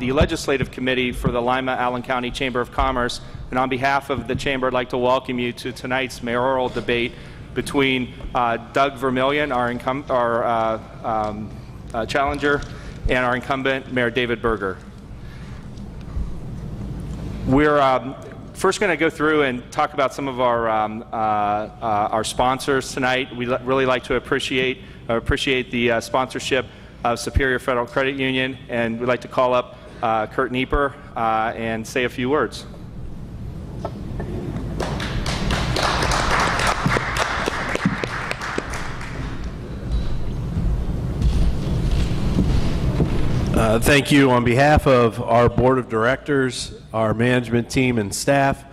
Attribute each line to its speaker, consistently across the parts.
Speaker 1: the Legislative Committee for the Lima-Allen County Chamber of Commerce, and on behalf of the Chamber, I'd like to welcome you to tonight's mayoral debate between Doug Vermillion, our challenger, and our incumbent, Mayor David Berger. We're first going to go through and talk about some of our sponsors tonight. We'd really like to appreciate the sponsorship of Superior Federal Credit Union, and we'd like to call up Kurt Nieper and say a few words.
Speaker 2: Thank you. On behalf of our board of directors, our management team and staff,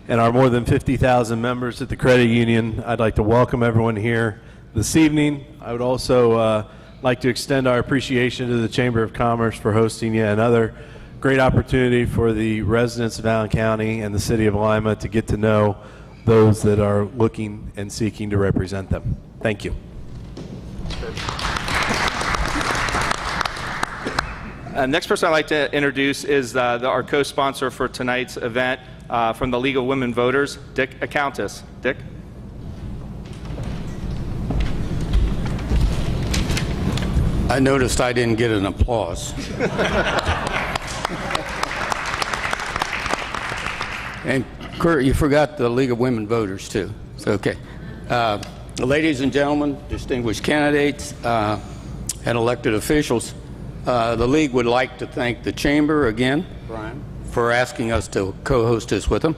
Speaker 2: and our more than 50,000 members at the credit union, I'd like to welcome everyone here this evening. I would also like to extend our appreciation to the Chamber of Commerce for hosting yet another great opportunity for the residents of Allen County and the City of Lima to get to know those that are looking and seeking to represent them. Thank you.
Speaker 1: Next person I'd like to introduce is our co-sponsor for tonight's event from the League of Women Voters, Dick Accountis. Dick?
Speaker 3: I noticed I didn't get an applause. And Kurt, you forgot the League of Women Voters too. So, okay. Ladies and gentlemen, distinguished candidates, and elected officials, the League would like to thank the Chamber again, Brian, for asking us to co-host this with them.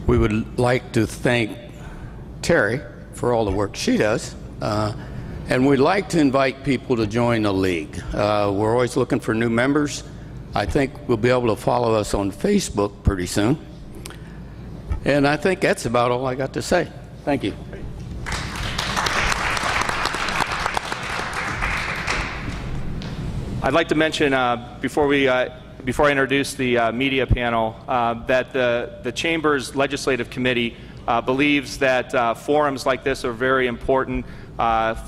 Speaker 3: We would like to thank Terry for all the work she does. And we'd like to invite people to join the League. We're always looking for new members. I think we'll be able to follow us on Facebook pretty soon. And I think that's about all I got to say. Thank you.
Speaker 1: I'd like to mention before I introduce the media panel that the Chamber's Legislative Committee believes that forums like this are very important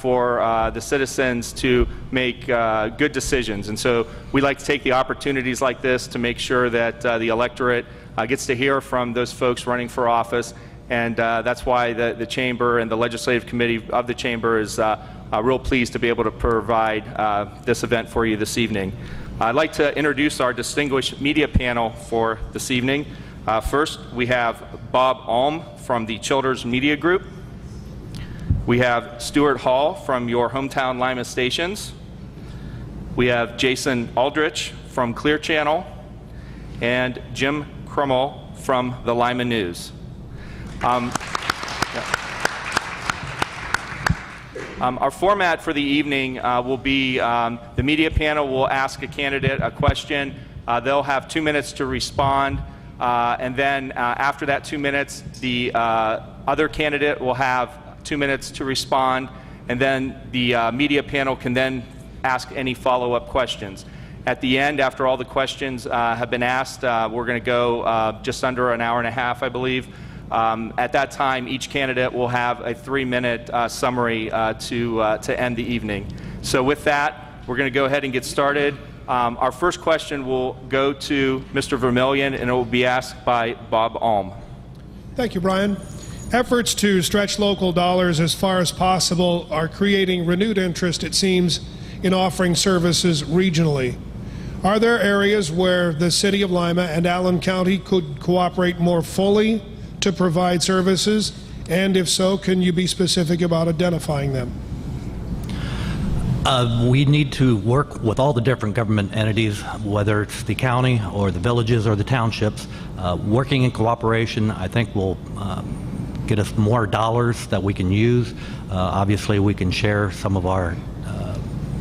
Speaker 1: for the citizens to make good decisions. And so we like to take the opportunities like this to make sure that the electorate gets to hear from those folks running for office. And that's why the Chamber and the Legislative Committee of the Chamber is real pleased to be able to provide this event for you this evening. I'd like to introduce our distinguished media panel for this evening. First, we have Bob Alm from the Childers Media Group. We have Stuart Hall from your hometown Lima stations. We have Jason Aldrich from Clear Channel, and Jim Crummell from the Lima News. Our format for the evening will be the media panel will ask a candidate a question. They'll have 2 minutes to respond, and then after that 2 minutes, the other candidate will have 2 minutes to respond, and then the media panel can then ask any follow-up questions. At the end, after all the questions have been asked, we're going to go just under an hour and a half, I believe. At that time, each candidate will have a 3-minute summary to end the evening. So with that, we're going to go ahead and get started. Our first question will go to Mr. Vermillion, and it will be asked by Bob Alm.
Speaker 4: Thank you, Brian. Efforts to stretch local dollars as far as possible are creating renewed interest, it seems, in offering services regionally. Are there areas where the City of Lima and Allen County could cooperate more fully to provide services? And if so, can you be specific about identifying them?
Speaker 5: We need to work with all the different government entities, whether it's the county or the villages or the townships. Working in cooperation, I think, will get us more dollars that we can use. Obviously, we can share some of our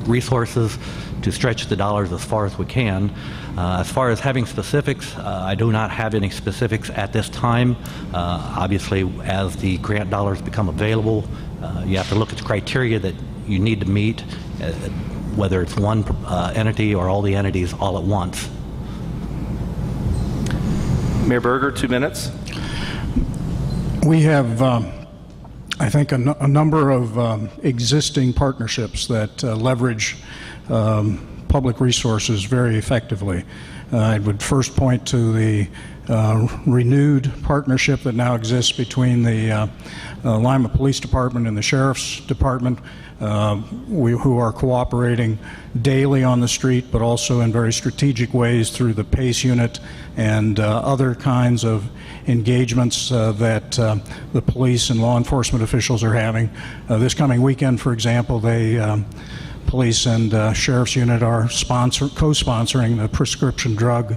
Speaker 5: resources to stretch the dollars as far as we can. As far as having specifics, I do not have any specifics at this time. Obviously, as the grant dollars become available, you have to look at the criteria that you need to meet, whether it's one entity or all the entities all at once.
Speaker 1: Mayor Berger, 2 minutes.
Speaker 6: We have, I think, a number of existing partnerships that leverage public resources very effectively. I would first point to the renewed partnership that now exists between the Lima Police Department and the Sheriff's Department, who are cooperating daily on the street, but also in very strategic ways through the PACE unit and other kinds of engagements that the police and law enforcement officials are having. This coming weekend, for example, police and sheriff's unit are co-sponsoring the prescription drug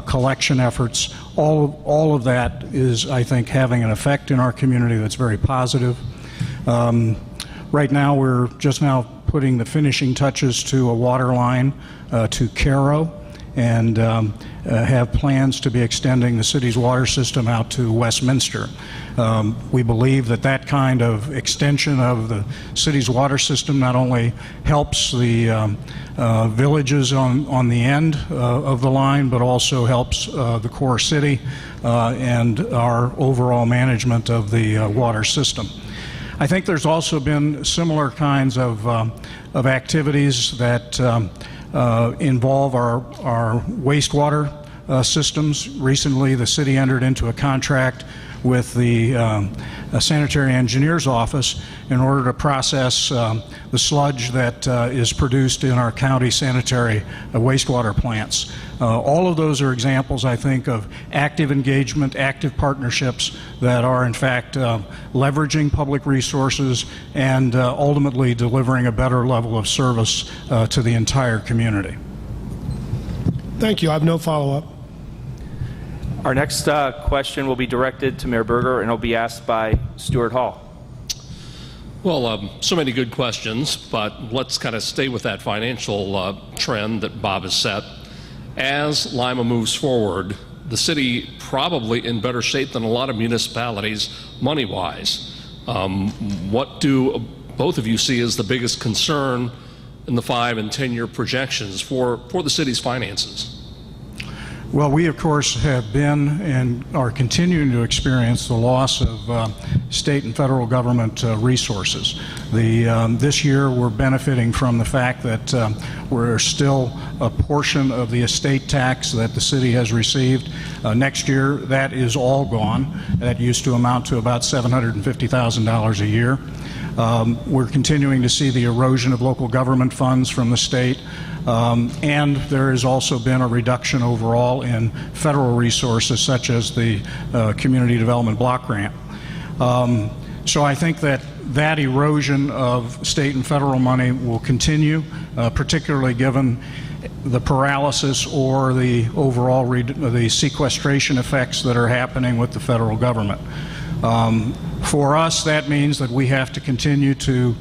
Speaker 6: collection efforts. All of that is, I think, having an effect in our community that's very positive. Right now, we're just now putting the finishing touches to a water line to Cairo, and have plans to be extending the city's water system out to Westminster. We believe that that kind of extension of the city's water system not only helps the villages on the end of the line, but also helps the core city and our overall management of the water system. I think there's also been similar kinds of activities that involve our wastewater systems. Recently, the city entered into a contract with the Sanitary Engineer's Office in order to process the sludge that is produced in our county sanitary wastewater plants. All of those are examples, I think, of active engagement, active partnerships that are, in fact, leveraging public resources and ultimately delivering a better level of service to the entire community.
Speaker 4: Thank you. I have no follow-up.
Speaker 1: Our next question will be directed to Mayor Berger, and will be asked by Stuart Hall.
Speaker 7: Well, so many good questions, but let's kind of stay with that financial trend that Bob has set. As Lima moves forward, the city probably in better shape than a lot of municipalities money-wise. What do both of you see as the biggest concern in the 5- and 10-year projections for the city's finances?
Speaker 6: Well, we, of course, have been and are continuing to experience the loss of state and federal government resources. This year, we're benefiting from the fact that we're still a portion of the estate tax that the city has received. Next year, that is all gone. That used to amount to about $750,000 a year. We're continuing to see the erosion of local government funds from the state. And there has also been a reduction overall in federal resources, such as the Community Development Block Grant. So I think that erosion of state and federal money will continue, particularly given the paralysis or the overall the sequestration effects that are happening with the federal government. For us, that means that we have to continue to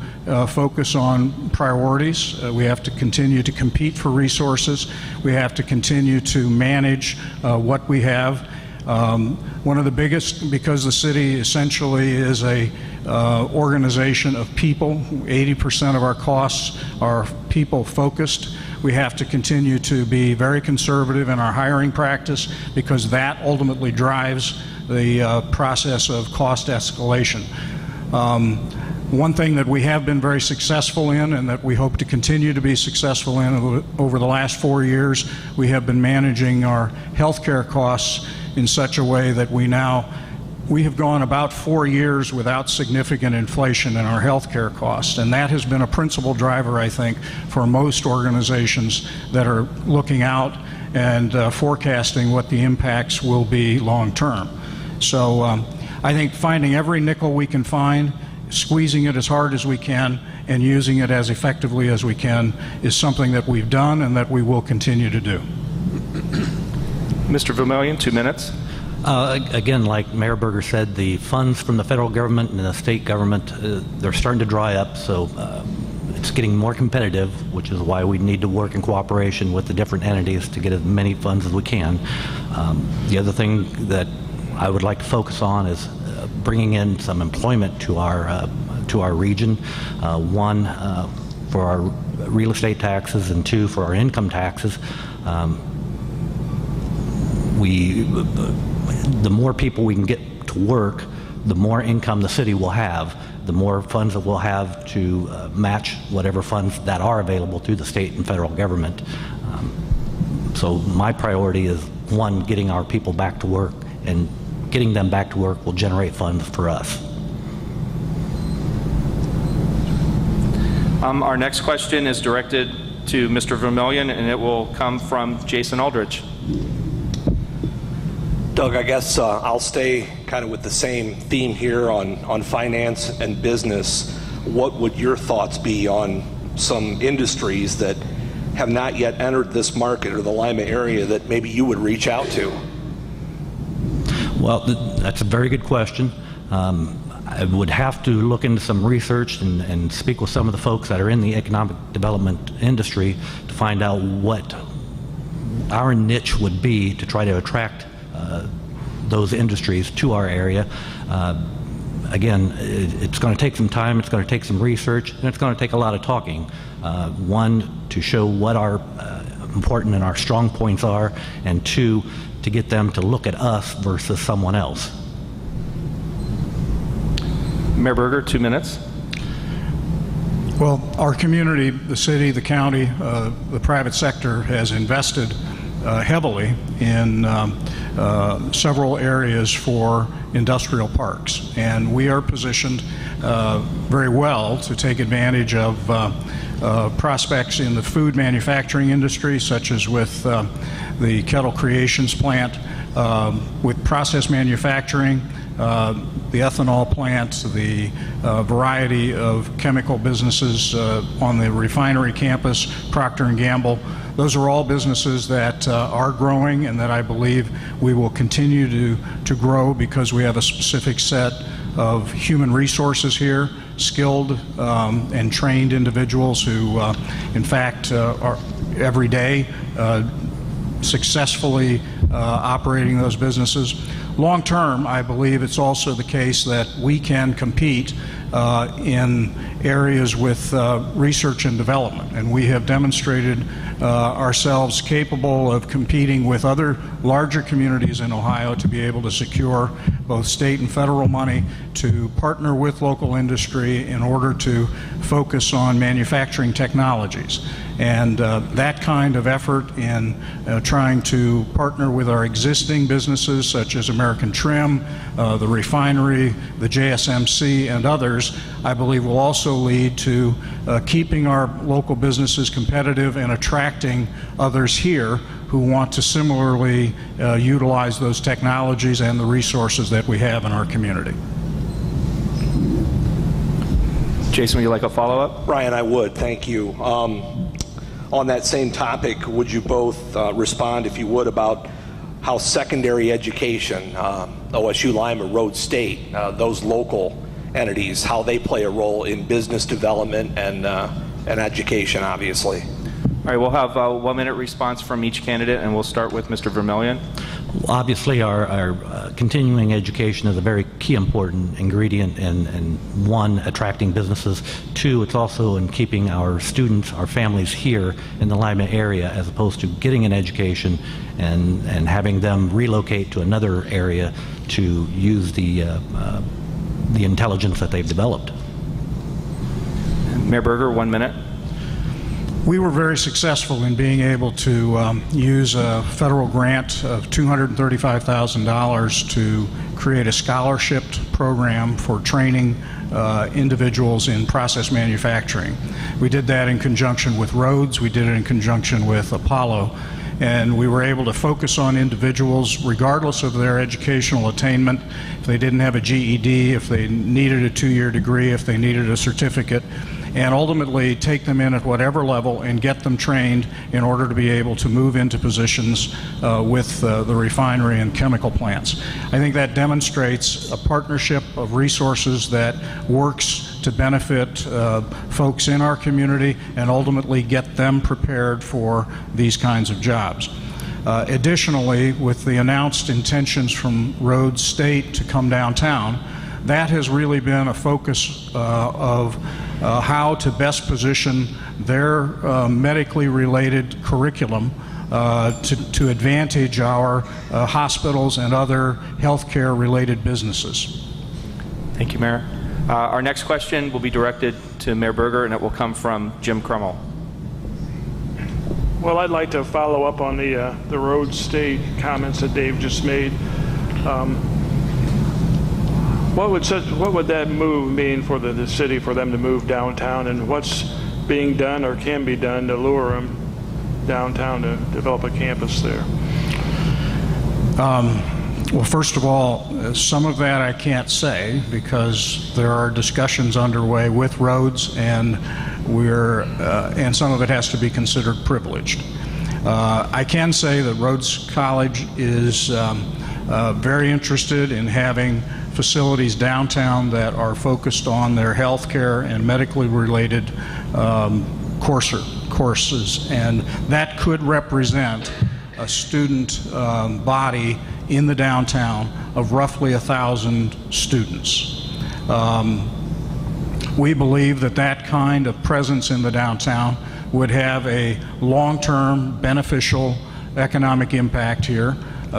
Speaker 6: focus on priorities. We have to continue to compete for resources. We have to continue to manage what we have. One of the biggest, because the city essentially is a organization of people, 80% of our costs are people focused. We have to continue to be very conservative in our hiring practice, because that ultimately drives the process of cost escalation. One thing that we have been very successful in, and that we hope to continue to be successful in over the last 4 years, we have been managing our health care costs in such a way that we have gone about 4 years without significant inflation in our health care costs, and that has been a principal driver, I think, for most organizations that are looking out and forecasting what the impacts will be long term. So I think finding every nickel we can find, squeezing it as hard as we can, and using it as effectively as we can is something that we've done and that we will continue to do.
Speaker 1: Mr. Vermillion, 2 minutes.
Speaker 5: Again, like Mayor Berger said, the funds from the federal government and the state government, they're starting to dry up, so it's getting more competitive, which is why we need to work in cooperation with the different entities to get as many funds as we can. The other thing that I would like to focus on is bringing in some employment to our region. One, for our real estate taxes, and two, for our income taxes. The more people we can get to work, the more income the city will have, the more funds that we'll have to match whatever funds that are available through the state and federal government. So my priority is, one, getting our people back to work, and getting them back to work will generate funds for us.
Speaker 1: Our next question is directed to Mr. Vermillion, and it will come from Jason Aldrich.
Speaker 8: Doug, I guess I'll stay kind of with the same theme here on finance and business. What would your thoughts be on some industries that have not yet entered this market or the Lima area that maybe you would reach out to?
Speaker 5: Well, that's a very good question. I would have to look into some research and speak with some of the folks that are in the economic development industry to find out what our niche would be to try to attract those industries to our area. Again, it's going to take some time, it's going to take some research, and it's going to take a lot of talking. One, to show what our important and our strong points are, and two, to get them to look at us versus someone else.
Speaker 1: Mayor Berger, 2 minutes.
Speaker 6: Well, our community, the city, the county, the private sector has invested heavily in several areas for industrial parks, and we are positioned very well to take advantage of prospects in the food manufacturing industry, such as with the Kettle Creations plant, with process manufacturing, the ethanol plant, the variety of chemical businesses on the refinery campus, Procter & Gamble. Those are all businesses that are growing and that I believe we will continue to grow, because we have a specific set of human resources here, skilled and trained individuals who in fact are every day successfully operating those businesses. Long term, I believe it's also the case that we can compete in areas with research and development, and we have demonstrated ourselves capable of competing with other larger communities in Ohio to be able to secure both state and federal money to partner with local industry in order to focus on manufacturing technologies. And that kind of effort in trying to partner with our existing businesses such as American Trim, the refinery, the JSMC, and others, I believe will also lead to keeping our local businesses competitive and attracting others here who want to similarly utilize those technologies and the resources that we have in our community.
Speaker 1: Jason, would you like a follow-up?
Speaker 8: Brian, I would. Thank you. On that same topic, would you both respond, if you would, about how secondary education, OSU, Lima, Rhodes State, those local entities, how they play a role in business development and education, obviously?
Speaker 1: All right, we'll have a 1-minute response from each candidate, and we'll start with Mr. Vermillion.
Speaker 5: Obviously, our continuing education is a very key important ingredient in one, attracting businesses. Two, it's also in keeping our students, our families here in the Lima area, as opposed to getting an education and having them relocate to another area to use the intelligence that they've developed.
Speaker 1: Mayor Berger, 1 minute.
Speaker 6: We were very successful in being able to use a federal grant of $235,000 to create a scholarship program for training individuals in process manufacturing. We did that in conjunction with Rhodes, we did it in conjunction with Apollo, and we were able to focus on individuals regardless of their educational attainment. If they didn't have a GED, if they needed a 2-year degree, if they needed a certificate, and ultimately take them in at whatever level and get them trained in order to be able to move into positions with the refinery and chemical plants. I think that demonstrates a partnership of resources that works to benefit folks in our community and ultimately get them prepared for these kinds of jobs. Additionally, with the announced intentions from Rhodes State to come downtown, that has really been a focus of how to best position their medically related curriculum to advantage our hospitals and other healthcare related businesses.
Speaker 1: Thank you, Mayor. Our next question will be directed to Mayor Berger, and it will come from Jim Crummell.
Speaker 9: Well, I'd like to follow up on the road state comments that Dave just made. What would that move mean for the city, for them to move downtown, and what's being done or can be done to lure them downtown to develop a campus there?
Speaker 6: Well, first of all, some of that I can't say because there are discussions underway with roads, and and some of it has to be considered privileged. I can say that Rhodes College is very interested in having facilities downtown that are focused on their healthcare and medically related courses, and that could represent a student body in the downtown of roughly 1,000 students. We believe that that kind of presence in the downtown would have a long-term beneficial economic impact here,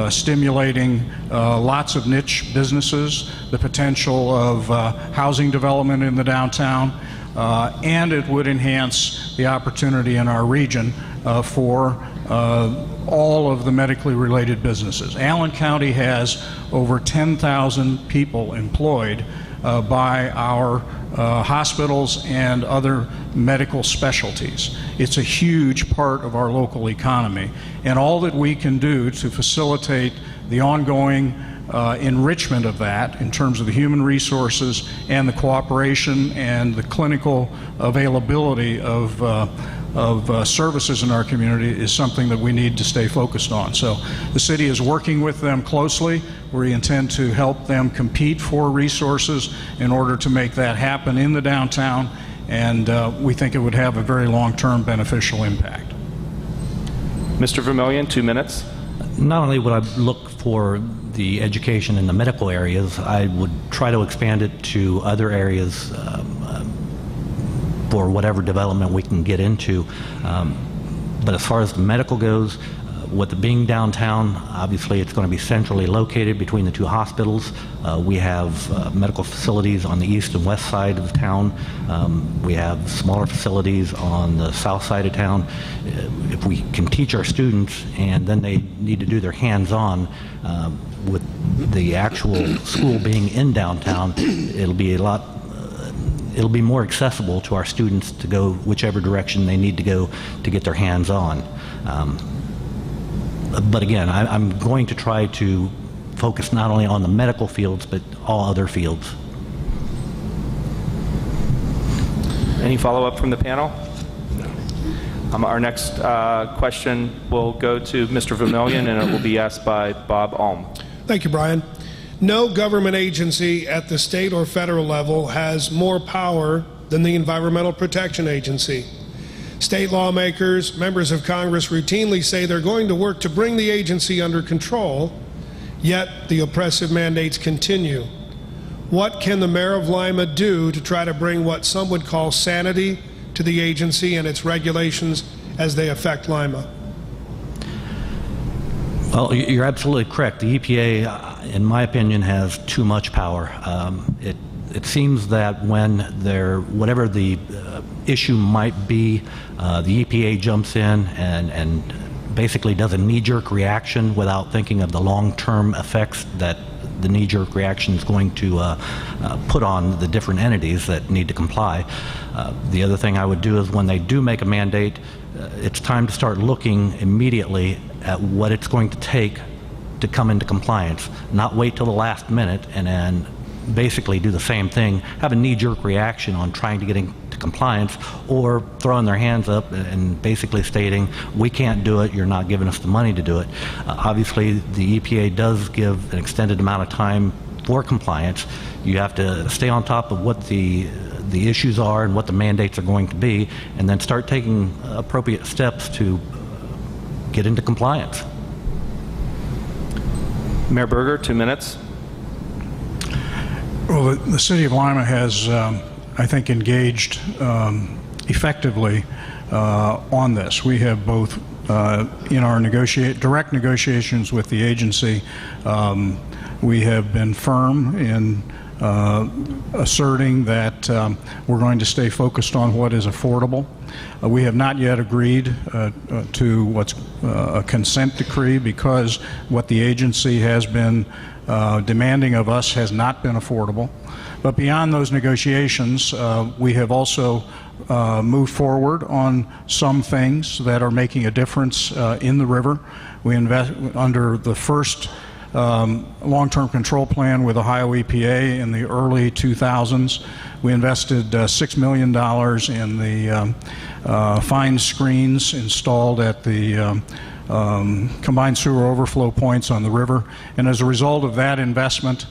Speaker 6: stimulating lots of niche businesses, the potential of housing development in the downtown, and it would enhance the opportunity in our region for all of the medically related businesses. Allen County has over 10,000 people employed by our hospitals and other medical specialties. It's a huge part of our local economy, and all that we can do to facilitate the ongoing enrichment of that in terms of the human resources and the cooperation and the clinical availability of services in our community is something that we need to stay focused on. So the city is working with them closely. We intend to help them compete for resources in order to make that happen in the downtown, and we think it would have a very long-term beneficial impact.
Speaker 1: Mr. Vermillion, 2 minutes.
Speaker 5: Not only would I look for the education in the medical areas, I would try to expand it to other areas for whatever development we can get into. But as far as the medical goes, with it being downtown, obviously it's going to be centrally located between the two hospitals. We have medical facilities on the east and west side of town. We have smaller facilities on the south side of town. If we can teach our students and then they need to do their hands-on with the actual school being in downtown, it'll be more accessible to our students to go whichever direction they need to go to get their hands on. But again, I'm going to try to focus not only on the medical fields, but all other fields.
Speaker 1: Any follow-up from the panel? Our next question will go to Mr. Vermillion, and it will be asked by Bob Alm.
Speaker 4: Thank you, Brian. No government agency at the state or federal level has more power than the Environmental Protection Agency. State lawmakers, members of Congress routinely say they're going to work to bring the agency under control, yet the oppressive mandates continue. What can the mayor of Lima do to try to bring what some would call sanity to the agency and its regulations as they affect Lima?
Speaker 5: Well, you're absolutely correct. The EPA, in my opinion, has too much power. It seems that when whatever the issue might be, the EPA jumps in and basically does a knee-jerk reaction without thinking of the long-term effects that the knee-jerk reaction is going to put on the different entities that need to comply. The other thing I would do is when they do make a mandate, it's time to start looking immediately at what it's going to take to come into compliance, not wait till the last minute and then basically do the same thing, have a knee-jerk reaction on trying to get into compliance, or throwing their hands up and basically stating, we can't do it, you're not giving us the money to do it. Obviously, the EPA does give an extended amount of time for compliance. You have to stay on top of what the issues are and what the mandates are going to be, and then start taking appropriate steps to get into compliance.
Speaker 1: Mayor Berger, 2 minutes.
Speaker 6: Well, the City of Lima has, I think, engaged effectively on this. We have both in our direct negotiations with the agency, we have been firm in asserting that we're going to stay focused on what is affordable. We have not yet agreed to what's a consent decree because what the agency has been demanding of us has not been affordable. But beyond those negotiations, we have also moved forward on some things that are making a difference in the river. We invest under the first long-term control plan with Ohio EPA in the early 2000s. We invested $6 million in the fine screens installed at the combined sewer overflow points on the river. And as a result of that investment,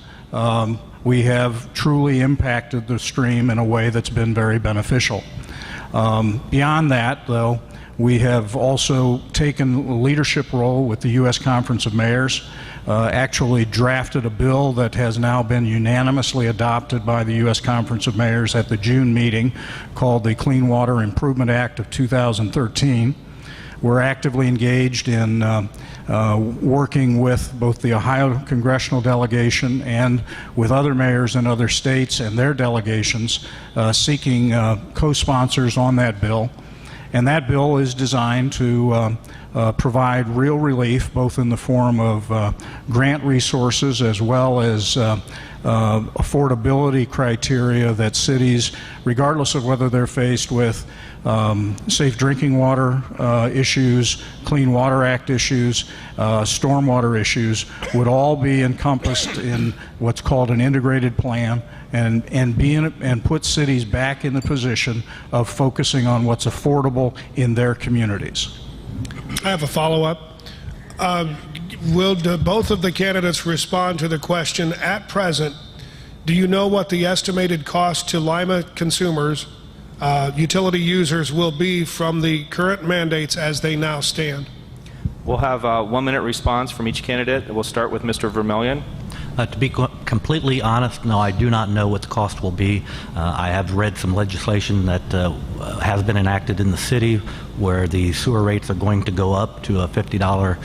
Speaker 6: we have truly impacted the stream in a way that's been very beneficial. Beyond that, though, we have also taken a leadership role with the U.S. Conference of Mayors, actually drafted a bill that has now been unanimously adopted by the U.S. Conference of Mayors at the June meeting called the Clean Water Improvement Act of 2013. We're actively engaged in working with both the Ohio congressional delegation and with other mayors in other states and their delegations seeking co-sponsors on that bill. And that bill is designed to provide real relief, both in the form of grant resources as well as affordability criteria that cities, regardless of whether they're faced with safe drinking water issues, Clean Water Act issues, stormwater issues, would all be encompassed in what's called an integrated plan and put cities back in the position of focusing on what's affordable in their communities.
Speaker 4: I have a follow-up. Will both of the candidates respond to the question at present? Do you know what the estimated cost to Lima consumers, utility users, will be from the current mandates as they now stand?
Speaker 1: We'll have a 1-minute response from each candidate. We'll start with Mr. Vermillion.
Speaker 5: To be completely honest, no, I do not know what the cost will be. I have read some legislation that has been enacted in the city where the sewer rates are going to go up to a $50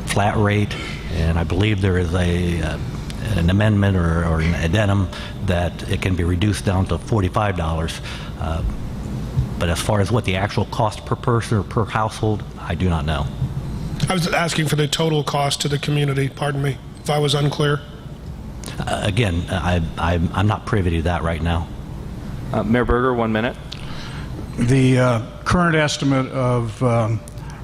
Speaker 5: flat rate, and I believe there is an amendment or an addendum that it can be reduced down to $45. But as far as what the actual cost per person or per household, I do not know.
Speaker 4: I was asking for the total cost to the community, pardon me, if I was unclear.
Speaker 5: Again, I'm not privy to that right now.
Speaker 1: Mayor Berger, 1 minute.
Speaker 6: The current estimate of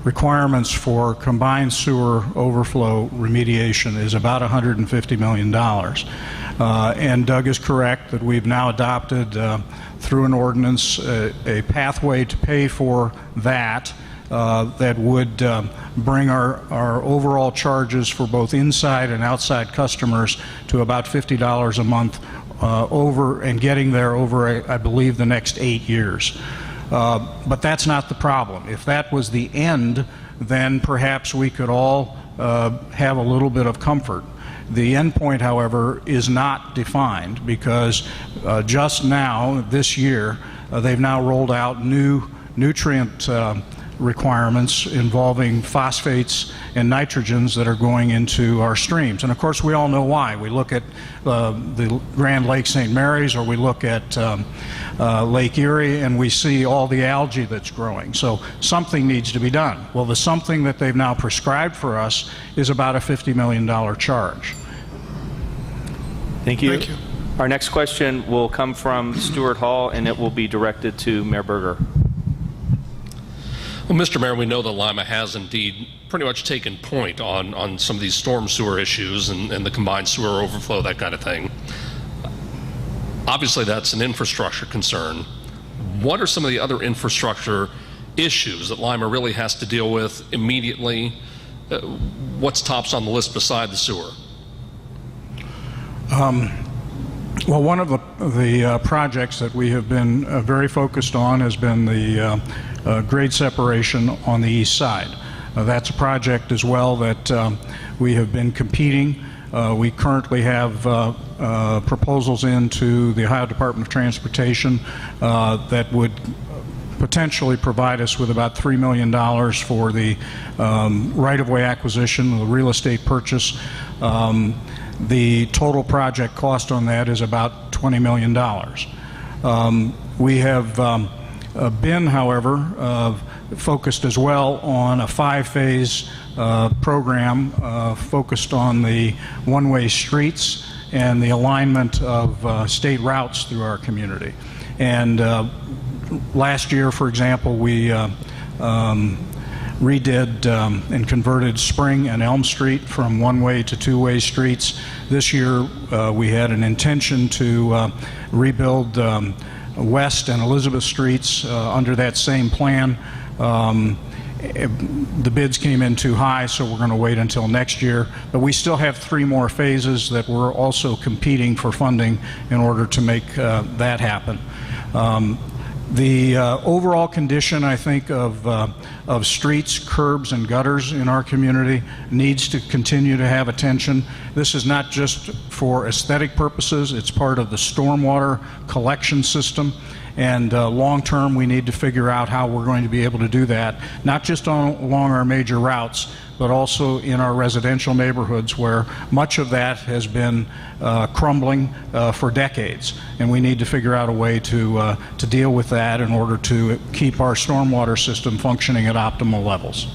Speaker 6: requirements for combined sewer overflow remediation is about $150 million. And Doug is correct that we've now adopted through an ordinance a pathway to pay for that that would bring our overall charges for both inside and outside customers to about $50 a month over and getting there over, I believe, the next 8 years. But that's not the problem. If that was the end, then perhaps we could all have a little bit of comfort. The end point, however, is not defined because just now, this year, they've now rolled out new nutrient requirements involving phosphates and nitrogens that are going into our streams. And of course we all know why. We look at the Grand Lake St. Mary's, or we look at Lake Erie, and we see all the algae that's growing. So something needs to be done. Well, the something that they've now prescribed for us is about a $50 million charge.
Speaker 1: Thank you.
Speaker 4: Thank you.
Speaker 1: Our next question will come from Stuart Hall, and it will be directed to Mayor Berger.
Speaker 7: Well, Mr. Mayor, we know that Lima has indeed pretty much taken point on some of these storm sewer issues and the combined sewer overflow, that kind of thing. Obviously, that's an infrastructure concern. What are some of the other infrastructure issues that Lima really has to deal with immediately? What's tops on the list beside the sewer?
Speaker 6: Well, one of the projects that we have been very focused on has been the grade separation on the east side. That's a project as well that we have been competing. We currently have proposals into the Ohio Department of Transportation that would potentially provide us with about $3 million for the right-of-way acquisition, the real estate purchase. The total project cost on that is about $20 million. We have been, however, focused as well on a 5-phase program focused on the one-way streets and the alignment of state routes through our community. And last year, for example, we redid and converted Spring and Elm Street from one-way to two-way streets. This year we had an intention to rebuild West and Elizabeth Streets under that same plan. The bids came in too high, so we're going to wait until next year. But we still have 3 more phases that we're also competing for funding in order to make that happen. The overall condition, I think, of streets, curbs, and gutters in our community needs to continue to have attention. This is not just for aesthetic purposes, it's part of the stormwater collection system. And long-term, we need to figure out how we're going to be able to do that, not just along our major routes, but also in our residential neighborhoods where much of that has been crumbling for decades. And we need to figure out a way to deal with that in order to keep our stormwater system functioning at optimal levels.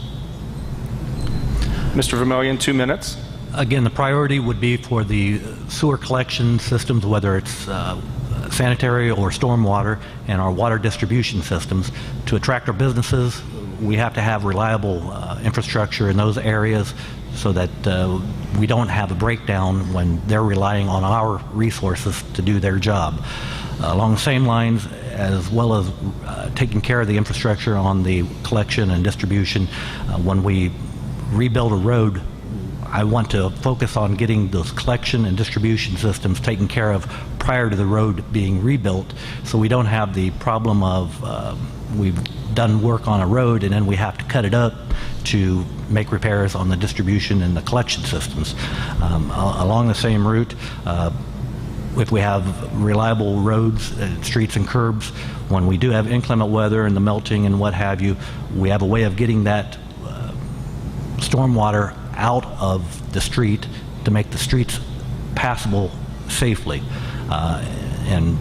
Speaker 1: Mr. Vermillion, 2 minutes.
Speaker 5: Again, the priority would be for the sewer collection systems, whether it's sanitary or stormwater, and our water distribution systems. To attract our businesses, we have to have reliable infrastructure in those areas so that we don't have a breakdown when they're relying on our resources to do their job. Along the same lines, as well as taking care of the infrastructure on the collection and distribution, when we rebuild a road, I want to focus on getting those collection and distribution systems taken care of prior to the road being rebuilt, so we don't have the problem of we've done work on a road and then we have to cut it up to make repairs on the distribution and the collection systems. Along the same route, if we have reliable roads, streets and curbs, when we do have inclement weather and the melting and what have you, we have a way of getting that stormwater out of the street to make the streets passable safely. And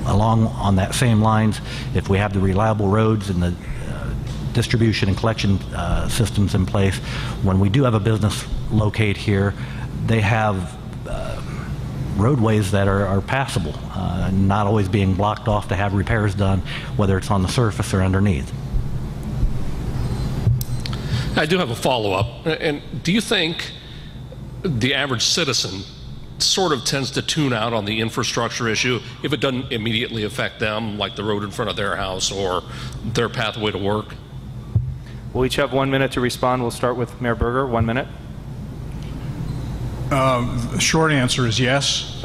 Speaker 5: along on that same lines, if we have the reliable roads and the distribution and collection systems in place, when we do have a business locate here, they have roadways that are passable, not always being blocked off to have repairs done, whether it's on the surface or underneath.
Speaker 7: I do have a follow-up. And do you think the average citizen sort of tends to tune out on the infrastructure issue if it doesn't immediately affect them, like the road in front of their house or their pathway to work?
Speaker 1: We'll each have 1 minute to respond. We'll start with Mayor Berger. 1 minute.
Speaker 6: The short answer is yes.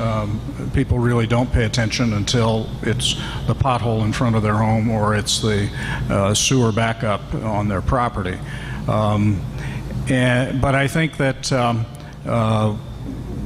Speaker 6: People really don't pay attention until it's the pothole in front of their home or it's the sewer backup on their property. But I think that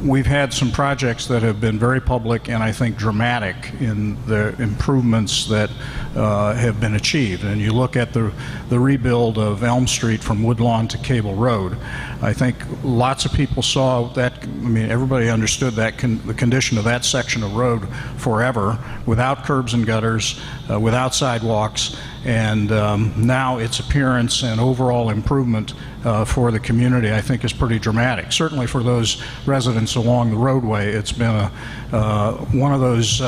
Speaker 6: we've had some projects that have been very public and I think dramatic in the improvements that have been achieved. And you look at the rebuild of Elm Street from Woodlawn to Cable Road. I think lots of people saw that. I mean, everybody understood that the condition of that section of road forever, without curbs and gutters, without sidewalks, and now its appearance and overall improvement for the community, I think, is pretty dramatic. Certainly for those residents along the roadway, it's been one of those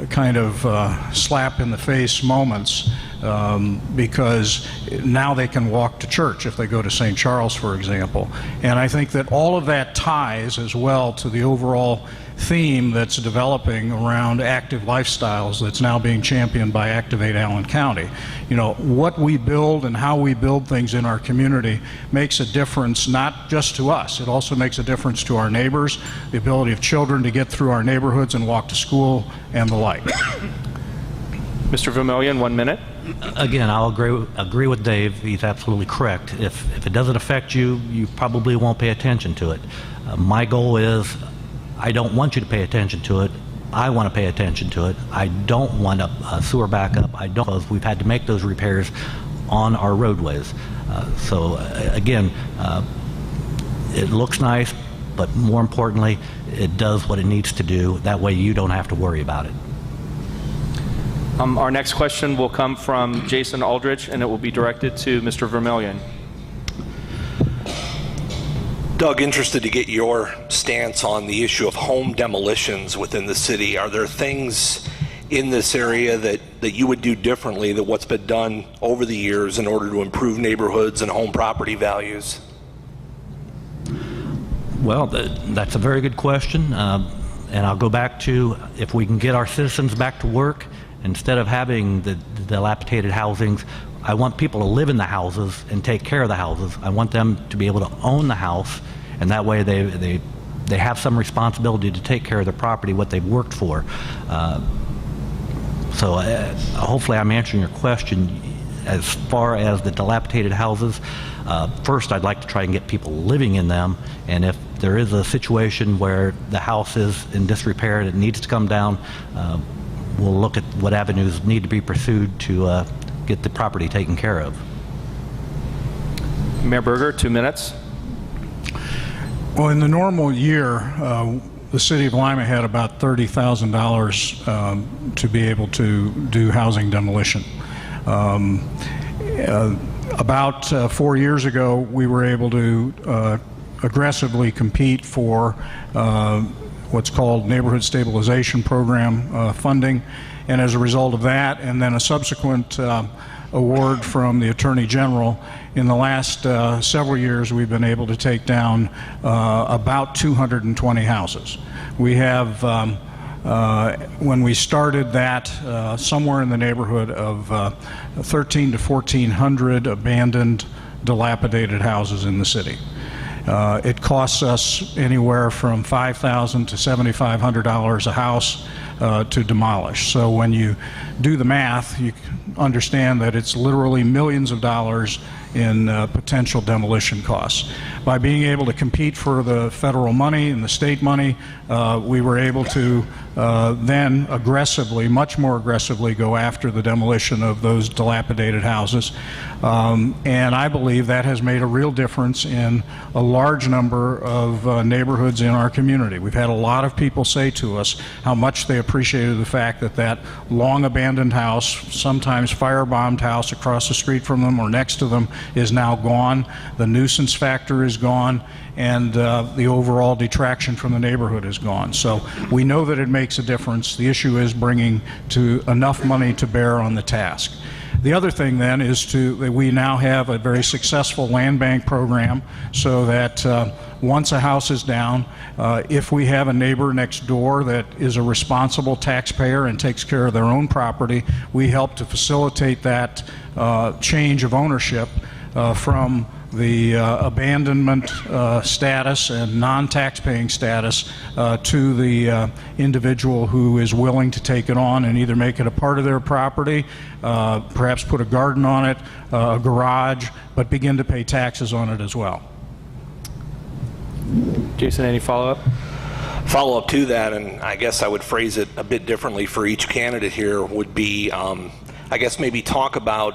Speaker 6: kind of slap in the face moments, because now they can walk to church if they go to St. Charles, for example. And I think that all of that ties as well to the overall theme that's developing around active lifestyles that's now being championed by Activate Allen County. You know, what we build and how we build things in our community makes a difference not just to us, it also makes a difference to our neighbors, the ability of children to get through our neighborhoods and walk to school and the like.
Speaker 1: Mr. Vermillion, 1 minute.
Speaker 5: Again, I'll agree with Dave. He's absolutely correct. If it doesn't affect you, you probably won't pay attention to it. My goal is, I don't want you to pay attention to it. I want to pay attention to it. I don't want a sewer backup. I don't, because we've had to make those repairs on our roadways. So again, it looks nice, but more importantly, it does what it needs to do. That way you don't have to worry about it.
Speaker 1: Our next question will come from Jason Aldridge, and it will be directed to Mr. Vermillion.
Speaker 8: Doug, interested to get your stance on the issue of home demolitions within the city. Are there things in this area that you would do differently than what's been done over the years in order to improve neighborhoods and home property values?
Speaker 5: Well, that's a very good question. And I'll go back to, if we can get our citizens back to work, instead of having the dilapidated housings, I want people to live in the houses and take care of the houses. I want them to be able to own the house, and that way they have some responsibility to take care of their property, what they've worked for. So hopefully I'm answering your question. As far as the dilapidated houses, first I'd like to try and get people living in them, and if there is a situation where the house is in disrepair and it needs to come down, we'll look at what avenues need to be pursued to get the property taken care of.
Speaker 1: Mayor Berger, 2 minutes.
Speaker 6: Well, in the normal year, the City of Lima had about $30,000 to be able to do housing demolition. About 4 years ago, we were able to aggressively compete for what's called Neighborhood Stabilization Program funding, and as a result of that, and then a subsequent award from the Attorney General, in the last several years we've been able to take down about 220 houses. We have, when we started that, somewhere in the neighborhood of 1,300 to 1,400 abandoned, dilapidated houses in the city. It costs us anywhere from $5,000 to $7,500 a house to demolish. So when you do the math, you understand that it's literally millions of dollars in potential demolition costs. By being able to compete for the federal money and the state money, we were able to then aggressively, much more aggressively, go after the demolition of those dilapidated houses. And I believe that has made a real difference in a large number of neighborhoods in our community. We've had a lot of people say to us how much they appreciated the fact that that long abandoned house, sometimes firebombed house across the street from them or next to them, is now gone. The nuisance factor is gone, and the overall detraction from the neighborhood is gone. So we know that it makes a difference. The issue is bringing to enough money to bear on the task. The other thing then is that we now have a very successful land bank program, so that once a house is down, if we have a neighbor next door that is a responsible taxpayer and takes care of their own property, we help to facilitate that change of ownership from the abandonment status and non-tax-paying status to the individual who is willing to take it on and either make it a part of their property, perhaps put a garden on it, a garage, but begin to pay taxes on it as well.
Speaker 1: Jason, any follow-up?
Speaker 8: Follow-up to that, and I guess I would phrase it a bit differently for each candidate here, would be, I guess maybe talk about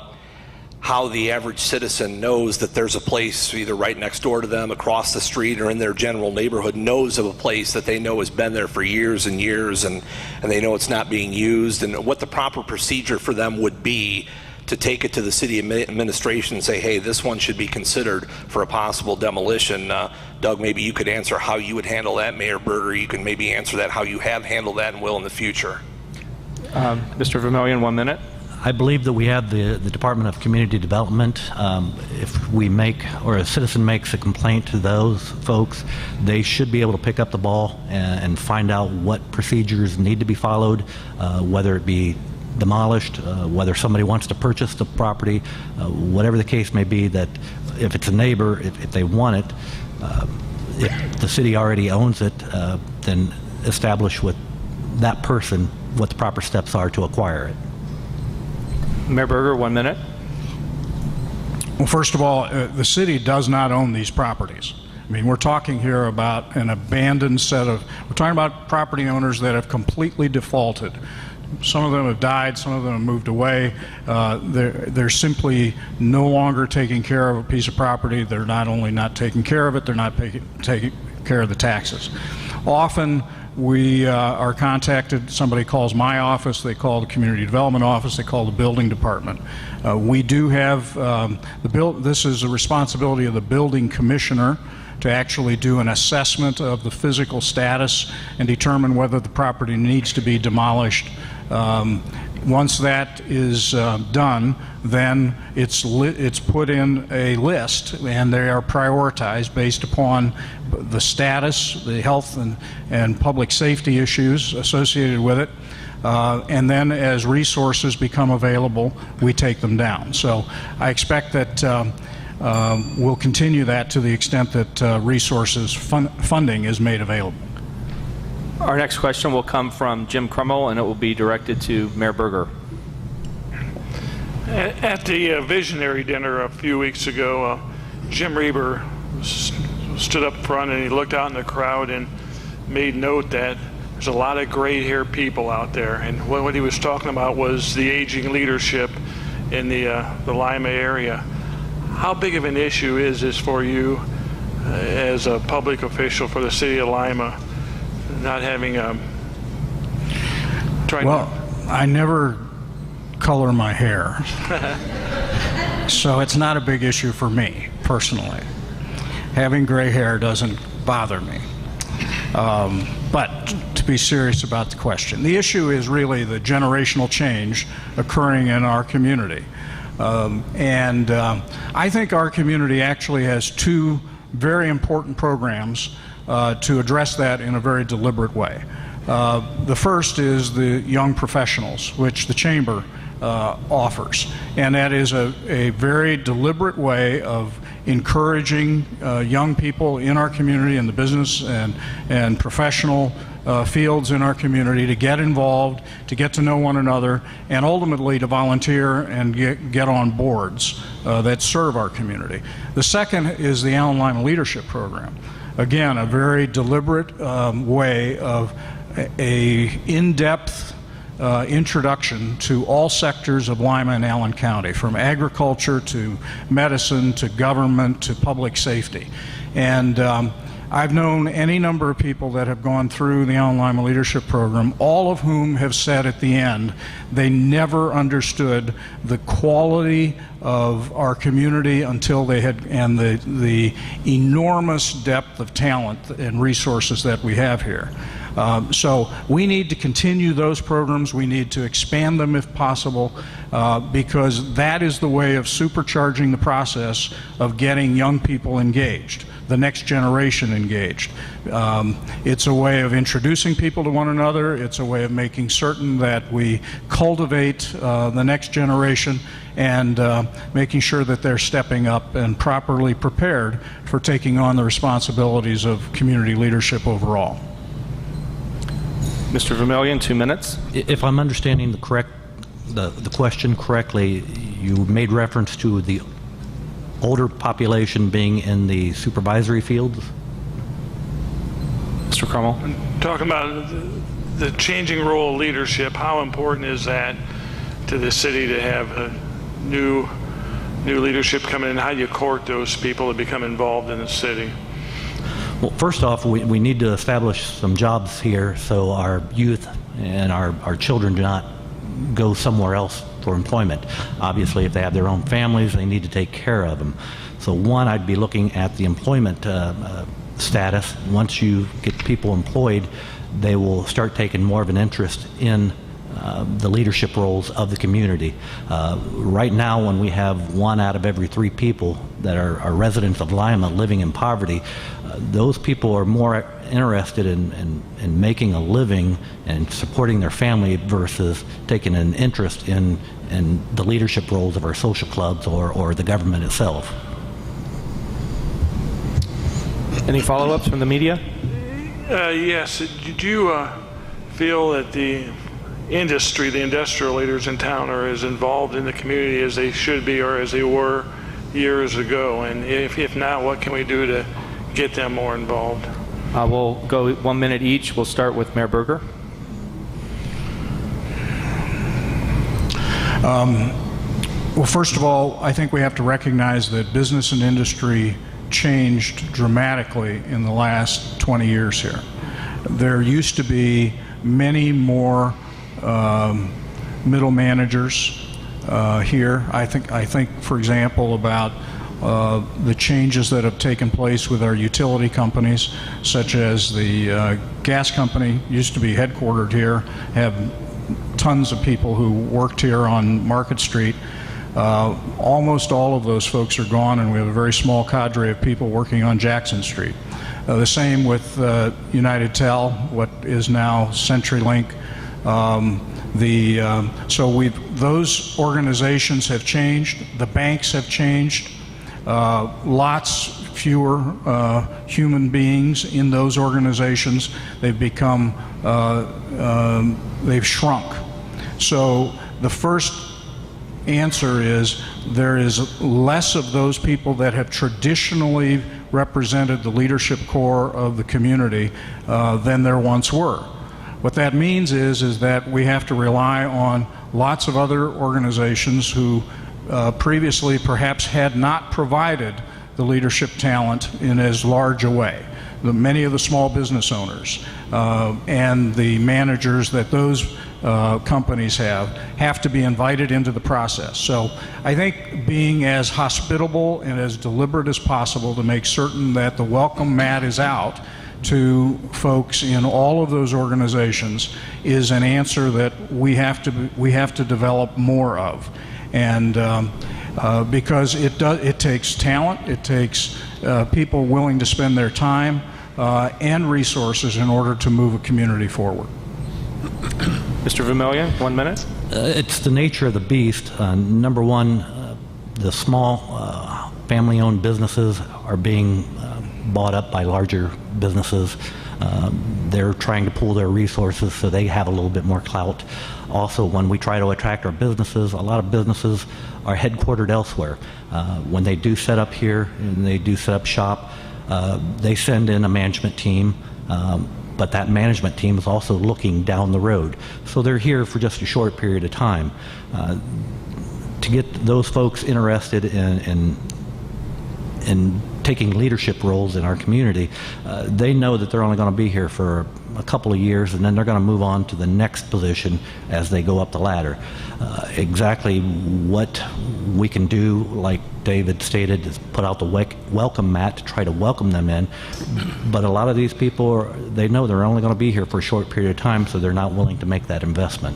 Speaker 8: how the average citizen knows that there's a place either right next door to them, across the street, or in their general neighborhood, knows of a place that they know has been there for years and years, and they know it's not being used, and what the proper procedure for them would be to take it to the city administration and say, hey, this one should be considered for a possible demolition. Doug, maybe you could answer how you would handle that. Mayor Berger, you can maybe answer that, how you have handled that and will in the future.
Speaker 1: Mr. Vermillion, 1 minute.
Speaker 5: I believe that we have the Department of Community Development. If we make, or a citizen makes a complaint to those folks, they should be able to pick up the ball and find out what procedures need to be followed, whether it be demolished, whether somebody wants to purchase the property, whatever the case may be, that if it's a neighbor, if they want it, if the city already owns it, then establish with that person what the proper steps are to acquire it.
Speaker 1: Mayor Berger, 1 minute.
Speaker 6: Well, first of all, the city does not own these properties. I mean, we're talking here about an abandoned set of, we're talking about property owners that have completely defaulted. Some of them have died, some of them have moved away. They're simply no longer taking care of a piece of property. They're not only not taking care of it, they're not care of the taxes. Often we are contacted, somebody calls my office, they call the community development office, they call the building department. We do have, this is a responsibility of the building commissioner to actually do an assessment of the physical status and determine whether the property needs to be demolished. Once that is done, then it's put in a list, and they are prioritized based upon the status, the health and public safety issues associated with it. And then as resources become available, we take them down. So I expect that we'll continue that to the extent that funding is made available.
Speaker 1: Our next question will come from Jim Crummell, and it will be directed to Mayor Berger.
Speaker 9: At the visionary dinner a few weeks ago, Jim Reber stood up front and he looked out in the crowd and made note that there's a lot of gray-haired people out there. And what he was talking about was the aging leadership in the Lima area. How big of an issue is this for you as a public official for the city of Lima? Not having
Speaker 6: I never color my hair, so it's not a big issue for me personally. Having gray hair doesn't bother me. But to be serious about the question, the issue is really the generational change occurring in our community. I think our community actually has two very important programs to address that in a very deliberate way. The first is the young professionals, which the Chamber offers, and that is a very deliberate way of encouraging young people in our community, in the business and professional fields in our community, to get involved, to get to know one another, and ultimately to volunteer and get on boards that serve our community. The second is the Allen Lima Leadership Program. Again, a very deliberate way of a in-depth introduction to all sectors of Lima and Allen County, from agriculture to medicine to government to public safety. And I've known any number of people that have gone through the Allen Lima Leadership Program, all of whom have said at the end they never understood the quality of our community until they had, and the enormous depth of talent and resources that we have here. So we need to continue those programs. We need to expand them if possible, because that is the way of supercharging the process of getting young people engaged, the next generation engaged. It's a way of introducing people to one another. It's a way of making certain that we cultivate the next generation, and making sure that they're stepping up and properly prepared for taking on the responsibilities of community leadership overall.
Speaker 1: Mr. Vermillion, 2 minutes.
Speaker 5: If I'm understanding the question correctly, you made reference to the older population being in the supervisory fields?
Speaker 1: Mr. Crummell?
Speaker 9: Talking about the changing role of leadership, how important is that to the city to have a new leadership come in? How do you court those people to become involved in the city?
Speaker 5: Well, first off, we need to establish some jobs here so our youth and our children do not go somewhere else for employment. Obviously, if they have their own families, they need to take care of them. So one, I'd be looking at the employment status. Once you get people employed, they will start taking more of an interest in the leadership roles of the community. Right now, when we have 1 out of every 3 people that are residents of Lima living in poverty, those people are more interested in making a living and supporting their family versus taking an interest in the leadership roles of our social clubs or the government itself.
Speaker 1: Any follow-ups from the media?
Speaker 9: Yes. Do you feel that the industrial leaders in town are as involved in the community as they should be or as they were years ago? And if not, what can we do to get them more involved?
Speaker 1: We'll go 1 minute each. We'll start with Mayor Berger.
Speaker 6: Well, first of all, I think we have to recognize that business and industry changed dramatically in the last 20 years here. There used to be many more middle managers here. I think, for example, about the changes that have taken place with our utility companies, such as the gas company used to be headquartered here, have tons of people who worked here on Market Street. Almost all of those folks are gone, and we have a very small cadre of people working on Jackson Street. The same with United Tel, what is now CenturyLink. So those organizations have changed. The banks have changed. Lots fewer human beings in those organizations. They've become, they've shrunk. So the first answer is there is less of those people that have traditionally represented the leadership core of the community than there once were. What that means is that we have to rely on lots of other organizations who previously perhaps had not provided the leadership talent in as large a way. Many of the small business owners and the managers that those companies have to be invited into the process. So I think being as hospitable and as deliberate as possible to make certain that the welcome mat is out to folks in all of those organizations is an answer that we have to develop more of. And because it takes talent, it takes people willing to spend their time and resources in order to move a community forward.
Speaker 1: Mr. Vermillion, 1 minute.
Speaker 5: It's the nature of the beast. Number one, the small family-owned businesses are being bought up by larger businesses. They're trying to pool their resources so they have a little bit more clout. Also, when we try to attract our businesses, a lot of businesses are headquartered elsewhere. When they do set up here and they do set up shop, they send in a management team, but that management team is also looking down the road. So they're here for just a short period of time. To get those folks interested in taking leadership roles in our community, they know that they're only going to be here for a couple of years, and then they're going to move on to the next position as they go up the ladder. Exactly what we can do, like David stated, is put out the welcome mat to try to welcome them in. But a lot of these people, they know they're only going to be here for a short period of time, so they're not willing to make that investment.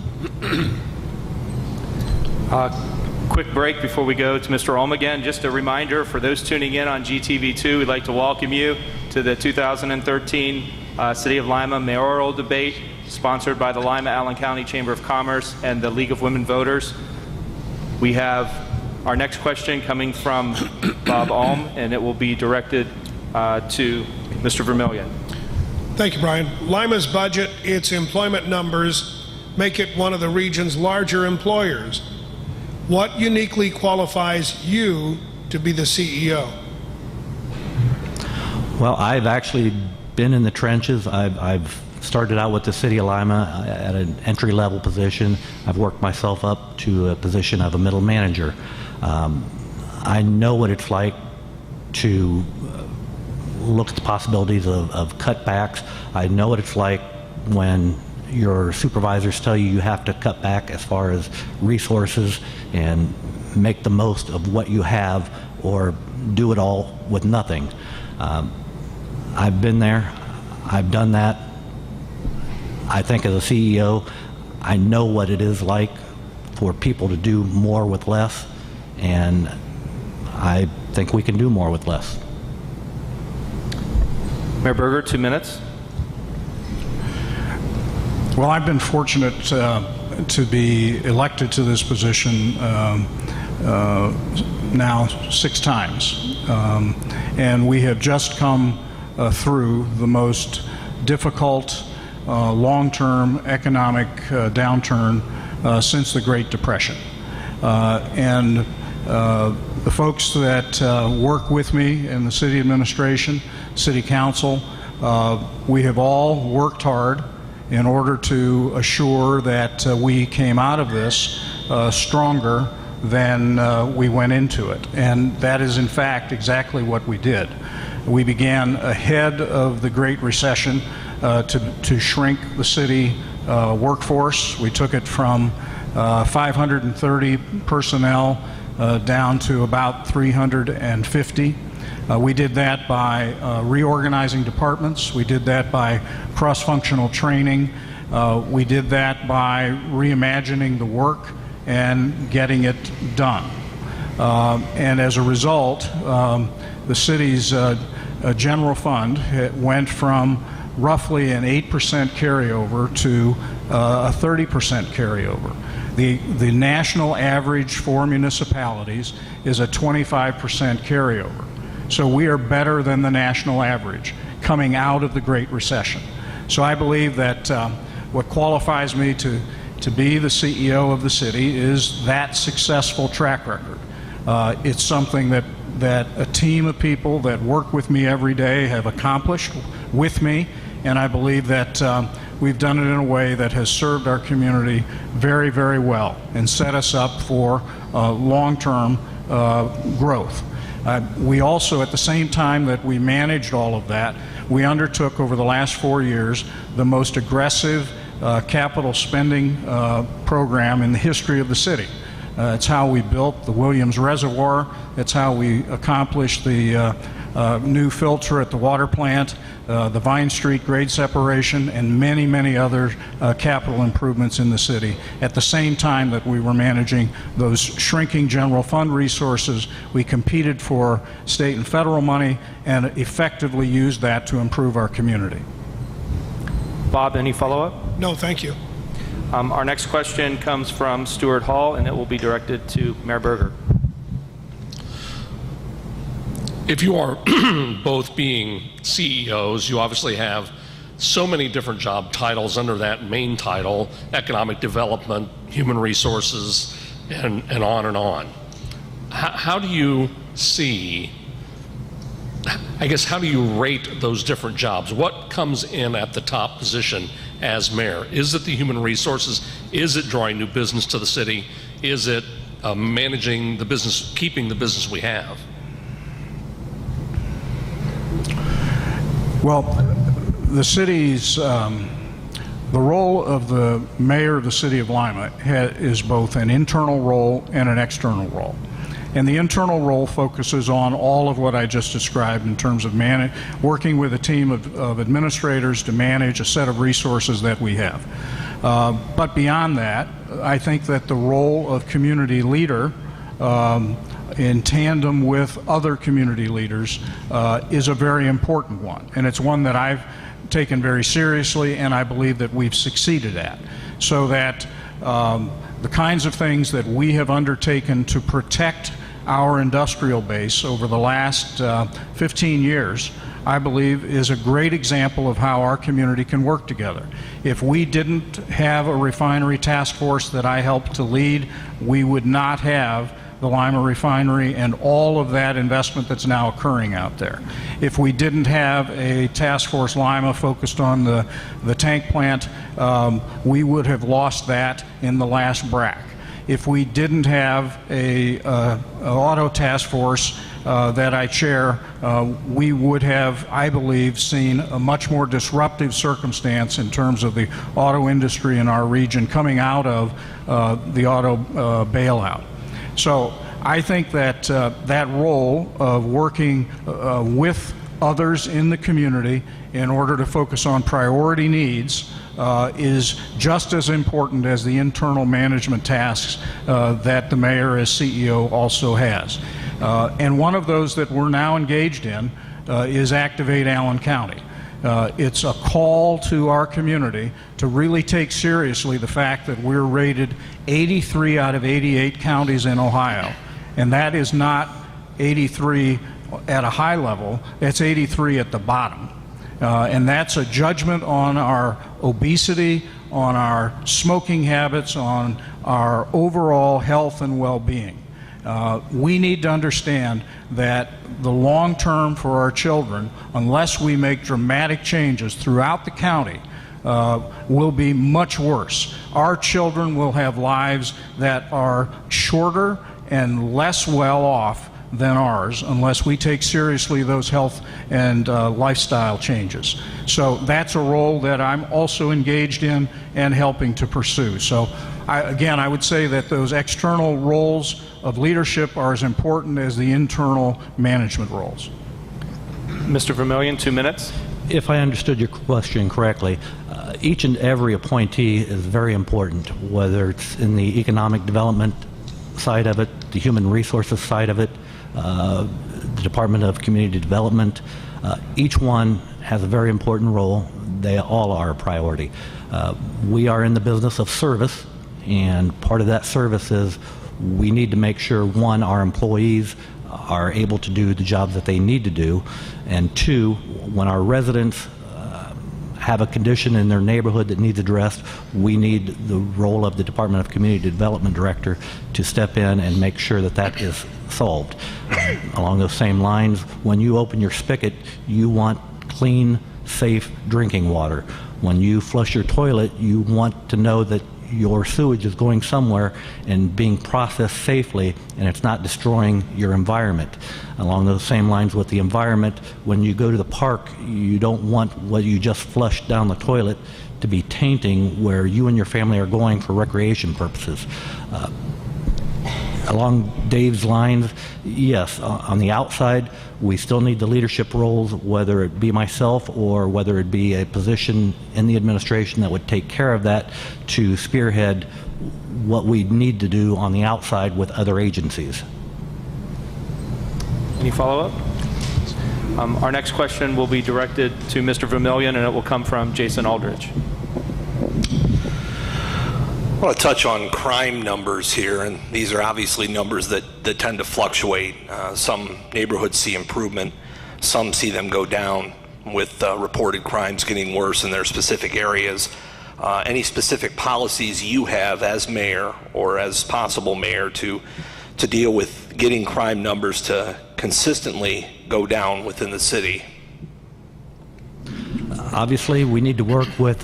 Speaker 1: Quick break before we go to Mr. Olm again. Just a reminder for those tuning in on GTV2, we'd like to welcome you to the 2013 City of Lima Mayoral Debate, sponsored by the Lima-Allen County Chamber of Commerce and the League of Women Voters. We have our next question coming from Bob Olm, and it will be directed to Mr. Vermillion.
Speaker 4: Thank you, Brian. Lima's budget, its employment numbers, make it one of the region's larger employers. What uniquely qualifies you to be the CEO?
Speaker 5: Well, I've actually been in the trenches. I've started out with the City of Lima at an entry-level position. I've worked myself up to a position of a middle manager. I know what it's like to look at the possibilities of cutbacks. I know what it's like when your supervisors tell you have to cut back as far as resources and make the most of what you have or do it all with nothing. I've been there. I've done that. I think as a CEO, I know what it is like for people to do more with less, and I think we can do more with less.
Speaker 1: Mayor Berger, 2 minutes.
Speaker 6: Well, I've been fortunate to be elected to this position now 6 times. And we have just come through the most difficult long-term economic downturn since the Great Depression. And the folks that work with me in the city administration, city council, we have all worked hard in order to assure that we came out of this stronger than we went into it. And that is, in fact, exactly what we did. We began ahead of the Great Recession to shrink the city workforce. We took it from 530 personnel down to about 350. We did that by reorganizing departments. We did that by cross-functional training. We did that by reimagining the work and getting it done. And as a result, the city's general fund went from roughly an 8% carryover to a 30% carryover. The national average for municipalities is a 25% carryover. So we are better than the national average coming out of the Great Recession. So I believe that what qualifies me to be the CEO of the city is that successful track record. It's something that a team of people that work with me every day have accomplished with me, and I believe that we've done it in a way that has served our community very, very well and set us up for long-term growth. We also, at the same time that we managed all of that, we undertook over the last 4 years the most aggressive capital spending program in the history of the city. It's how we built the Williams Reservoir. It's how we accomplished the new filter at the water plant, the Vine Street grade separation, and many, many other capital improvements in the city. At the same time that we were managing those shrinking general fund resources, we competed for state and federal money and effectively used that to improve our community.
Speaker 1: Bob, any follow-up?
Speaker 4: No, thank you.
Speaker 1: Our next question comes from Stuart Hall, and it will be directed to Mayor Berger.
Speaker 7: If you are both being CEOs, you obviously have so many different job titles under that main title: economic development, human resources, and on and on. How do you see, I guess, how do you rate those different jobs? What comes in at the top position as mayor? Is it the human resources? Is it drawing new business to the city? Is it managing the business, keeping the business we have?
Speaker 6: Well, the city's, the role of the mayor of the City of Lima is both an internal role and an external role. And the internal role focuses on all of what I just described in terms of working with a team of administrators to manage a set of resources that we have. But beyond that, I think that the role of community leader in tandem with other community leaders is a very important one. And it's one that I've taken very seriously, and I believe that we've succeeded at. So that the kinds of things that we have undertaken to protect our industrial base over the last 15 years, I believe, is a great example of how our community can work together. If we didn't have a refinery task force that I helped to lead, we would not have the Lima refinery and all of that investment that's now occurring out there. If we didn't have a task force Lima focused on the tank plant, we would have lost that in the last BRAC. If we didn't have a auto task force that I chair, we would have, I believe, seen a much more disruptive circumstance in terms of the auto industry in our region coming out of the auto bailout. So I think that that role of working with others in the community in order to focus on priority needs is just as important as the internal management tasks that the mayor as CEO also has. And one of those that we're now engaged in is Activate Allen County. It's a call to our community to really take seriously the fact that we're rated 83 out of 88 counties in Ohio. And that is not 83 at a high level, it's 83 at the bottom. And that's a judgment on our obesity, on our smoking habits, on our overall health and well-being. We need to understand that the long term for our children, unless we make dramatic changes throughout the county, will be much worse. Our children will have lives that are shorter and less well off than ours unless we take seriously those health and lifestyle changes. So that's a role that I'm also engaged in and helping to pursue. So again, I would say that those external roles of leadership are as important as the internal management roles.
Speaker 1: Mr. Vermillion, 2 minutes.
Speaker 5: If I understood your question correctly, each and every appointee is very important, whether it's in the economic development side of it, the human resources side of it, the Department of Community Development. Each one has a very important role. They all are a priority. We are in the business of service, and part of that service is we need to make sure, one, our employees are able to do the jobs that they need to do, and two, when our residents have a condition in their neighborhood that needs addressed, we need the role of the Department of Community Development Director to step in and make sure that that is solved. Along those same lines, when you open your spigot, you want clean, safe drinking water. When you flush your toilet, you want to know that your sewage is going somewhere and being processed safely, and it's not destroying your environment. Along those same lines with the environment, when you go to the park, you don't want what you just flushed down the toilet to be tainting where you and your family are going for recreation purposes. Along Dave's lines, yes, on the outside, we still need the leadership roles, whether it be myself or whether it be a position in the administration that would take care of that, to spearhead what we need to do on the outside with other agencies.
Speaker 1: Any follow-up? Our next question will be directed to Mr. Vermillion, and it will come from Jason Aldridge.
Speaker 8: I want to touch on crime numbers here, and these are obviously numbers that tend to fluctuate. Some neighborhoods see improvement, some see them go down, with reported crimes getting worse in their specific areas. Any specific policies you have as mayor or as possible mayor to deal with getting crime numbers to consistently go down within the city?
Speaker 5: Obviously, we need to work with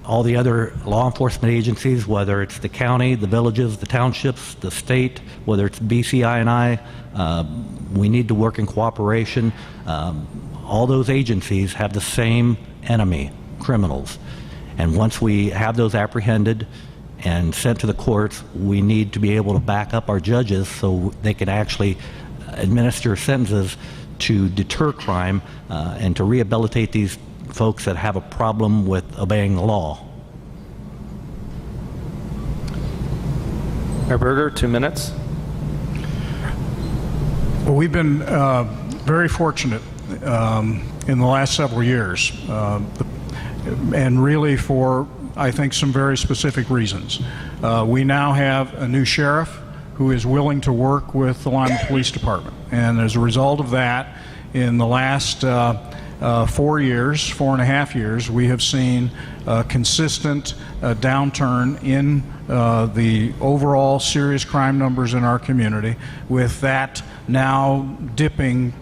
Speaker 5: all the other law enforcement agencies, whether it's the county, the villages, the townships, the state, whether it's BCI&I. We need to work in cooperation. All those agencies have the same enemy, criminals. And once we have those apprehended and sent to the courts, we need to be able to back up our judges so they can actually administer sentences to deter crime and to rehabilitate these folks that have a problem with obeying the law.
Speaker 1: Mayor Berger, 2 minutes.
Speaker 6: Well, we've been very fortunate in the last several years, and really for, I think, some very specific reasons. We now have a new sheriff who is willing to work with the Lima Police Department, and as a result of that, in the last 4.5 years, we have seen a consistent downturn in the overall serious crime numbers in our community, with that now dipping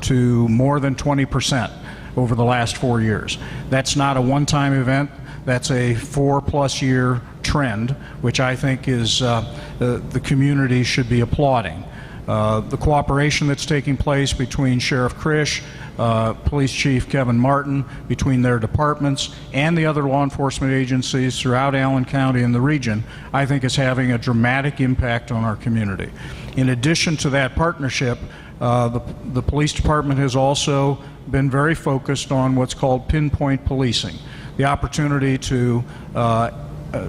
Speaker 6: to more than 20% over the last 4 years. That's not a one-time event. That's a 4+ year trend, which I think is the community should be applauding. The cooperation that's taking place between Sheriff Krish, Police Chief Kevin Martin, between their departments and the other law enforcement agencies throughout Allen County and the region, I think is having a dramatic impact on our community. In addition to that partnership, the police department has also been very focused on what's called pinpoint policing, the opportunity to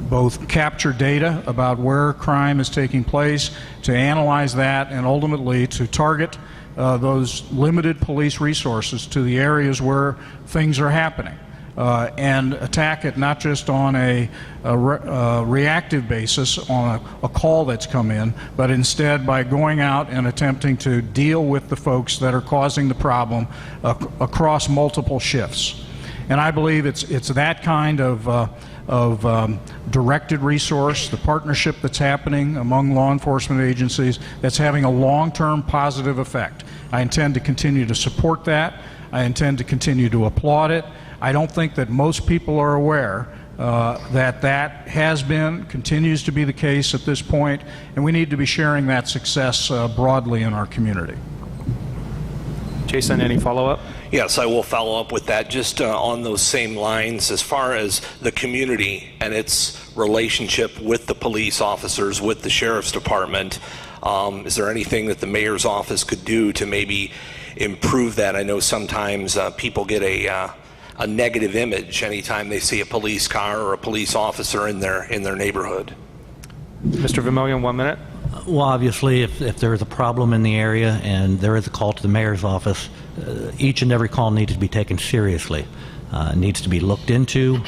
Speaker 6: both capture data about where crime is taking place, to analyze that, and ultimately to target those limited police resources to the areas where things are happening, and attack it not just on a reactive basis on a call that's come in, but instead by going out and attempting to deal with the folks that are causing the problem across multiple shifts. And I believe it's that kind of directed resource, the partnership that's happening among law enforcement agencies, that's having a long-term positive effect. I intend to continue to support that. I intend to continue to applaud it. I don't think that most people are aware that has been, continues to be the case at this point, and we need to be sharing that success broadly in our community.
Speaker 1: Jason, any follow-up?
Speaker 8: Yes, I will follow up with that. Just on those same lines, as far as the community and its relationship with the police officers, with the sheriff's department, is there anything that the mayor's office could do to maybe improve that? I know sometimes people get a negative image anytime they see a police car or a police officer in their neighborhood.
Speaker 1: Mr. Vermillion, 1 minute.
Speaker 5: Well, obviously, if there is a problem in the area and there is a call to the mayor's office, each and every call needs to be taken seriously. It needs to be looked into.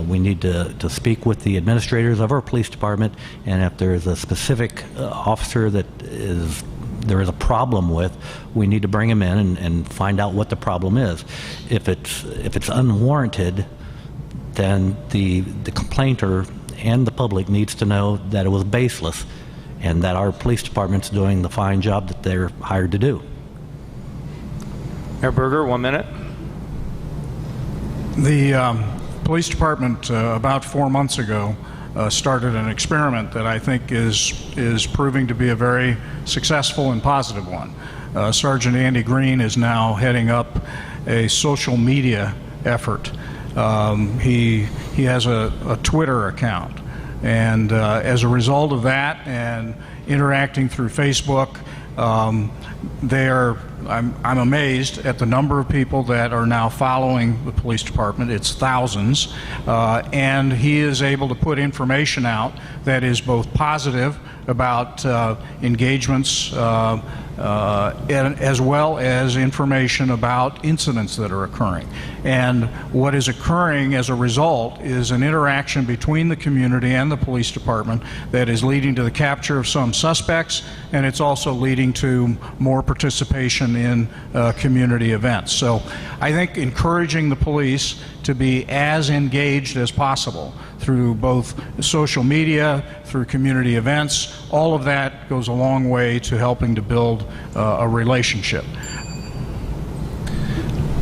Speaker 5: We need to speak with the administrators of our police department, and if there is a specific officer that there is a problem with, we need to bring him in and find out what the problem is. If it's unwarranted, then the complainter and the public needs to know that it was baseless and that our police department's doing the fine job that they're hired to do.
Speaker 1: Mayor Berger, 1 minute.
Speaker 6: The police department about 4 months ago started an experiment that I think is proving to be a very successful and positive one. Sergeant Andy Green is now heading up a social media effort. He has a Twitter account, and as a result of that and interacting through Facebook, I'm amazed at the number of people that are now following the police department. It's thousands, and he is able to put information out that is both positive about engagements as well as information about incidents that are occurring. And what is occurring as a result is an interaction between the community and the police department that is leading to the capture of some suspects, and it's also leading to more participation in community events. So I think encouraging the police to be as engaged as possible through both social media, through community events, all of that goes a long way to helping to build a relationship.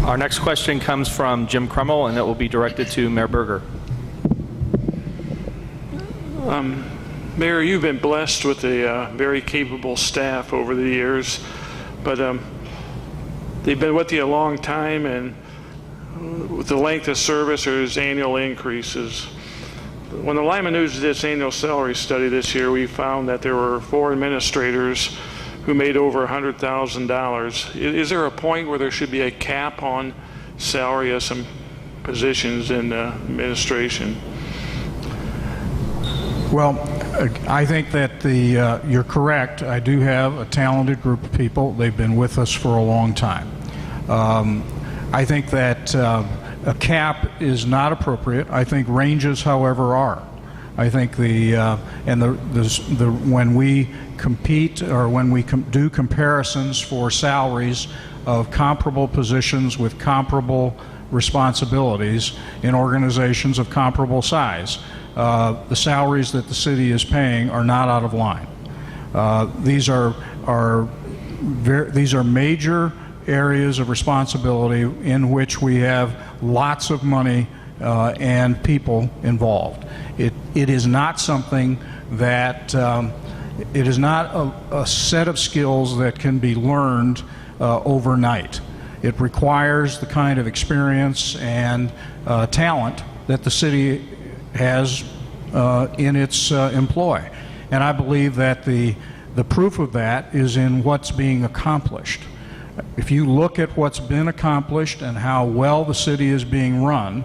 Speaker 1: Our next question comes from Jim Crummell, and it will be directed to Mayor Berger.
Speaker 9: Mayor, you've been blessed with a very capable staff over the years, but they've been with you a long time, and with the length of service, there's annual increases. When the Lima News did its annual salary study this year, we found that there were 4 administrators who made over $100,000. Is there a point where there should be a cap on salary of some positions in administration?
Speaker 6: Well, I think that you're correct. I do have a talented group of people. They've been with us for a long time. I think that a cap is not appropriate. I think ranges, however, are. I think when we compete or when we do comparisons for salaries of comparable positions with comparable responsibilities in organizations of comparable size, the salaries that the city is paying are not out of line. These are major areas of responsibility in which we have lots of money and people involved. It is not something that it is not a set of skills that can be learned overnight. It requires the kind of experience and talent that the city has in its employ. And I believe that the proof of that is in what's being accomplished. If you look at what's been accomplished and how well the city is being run,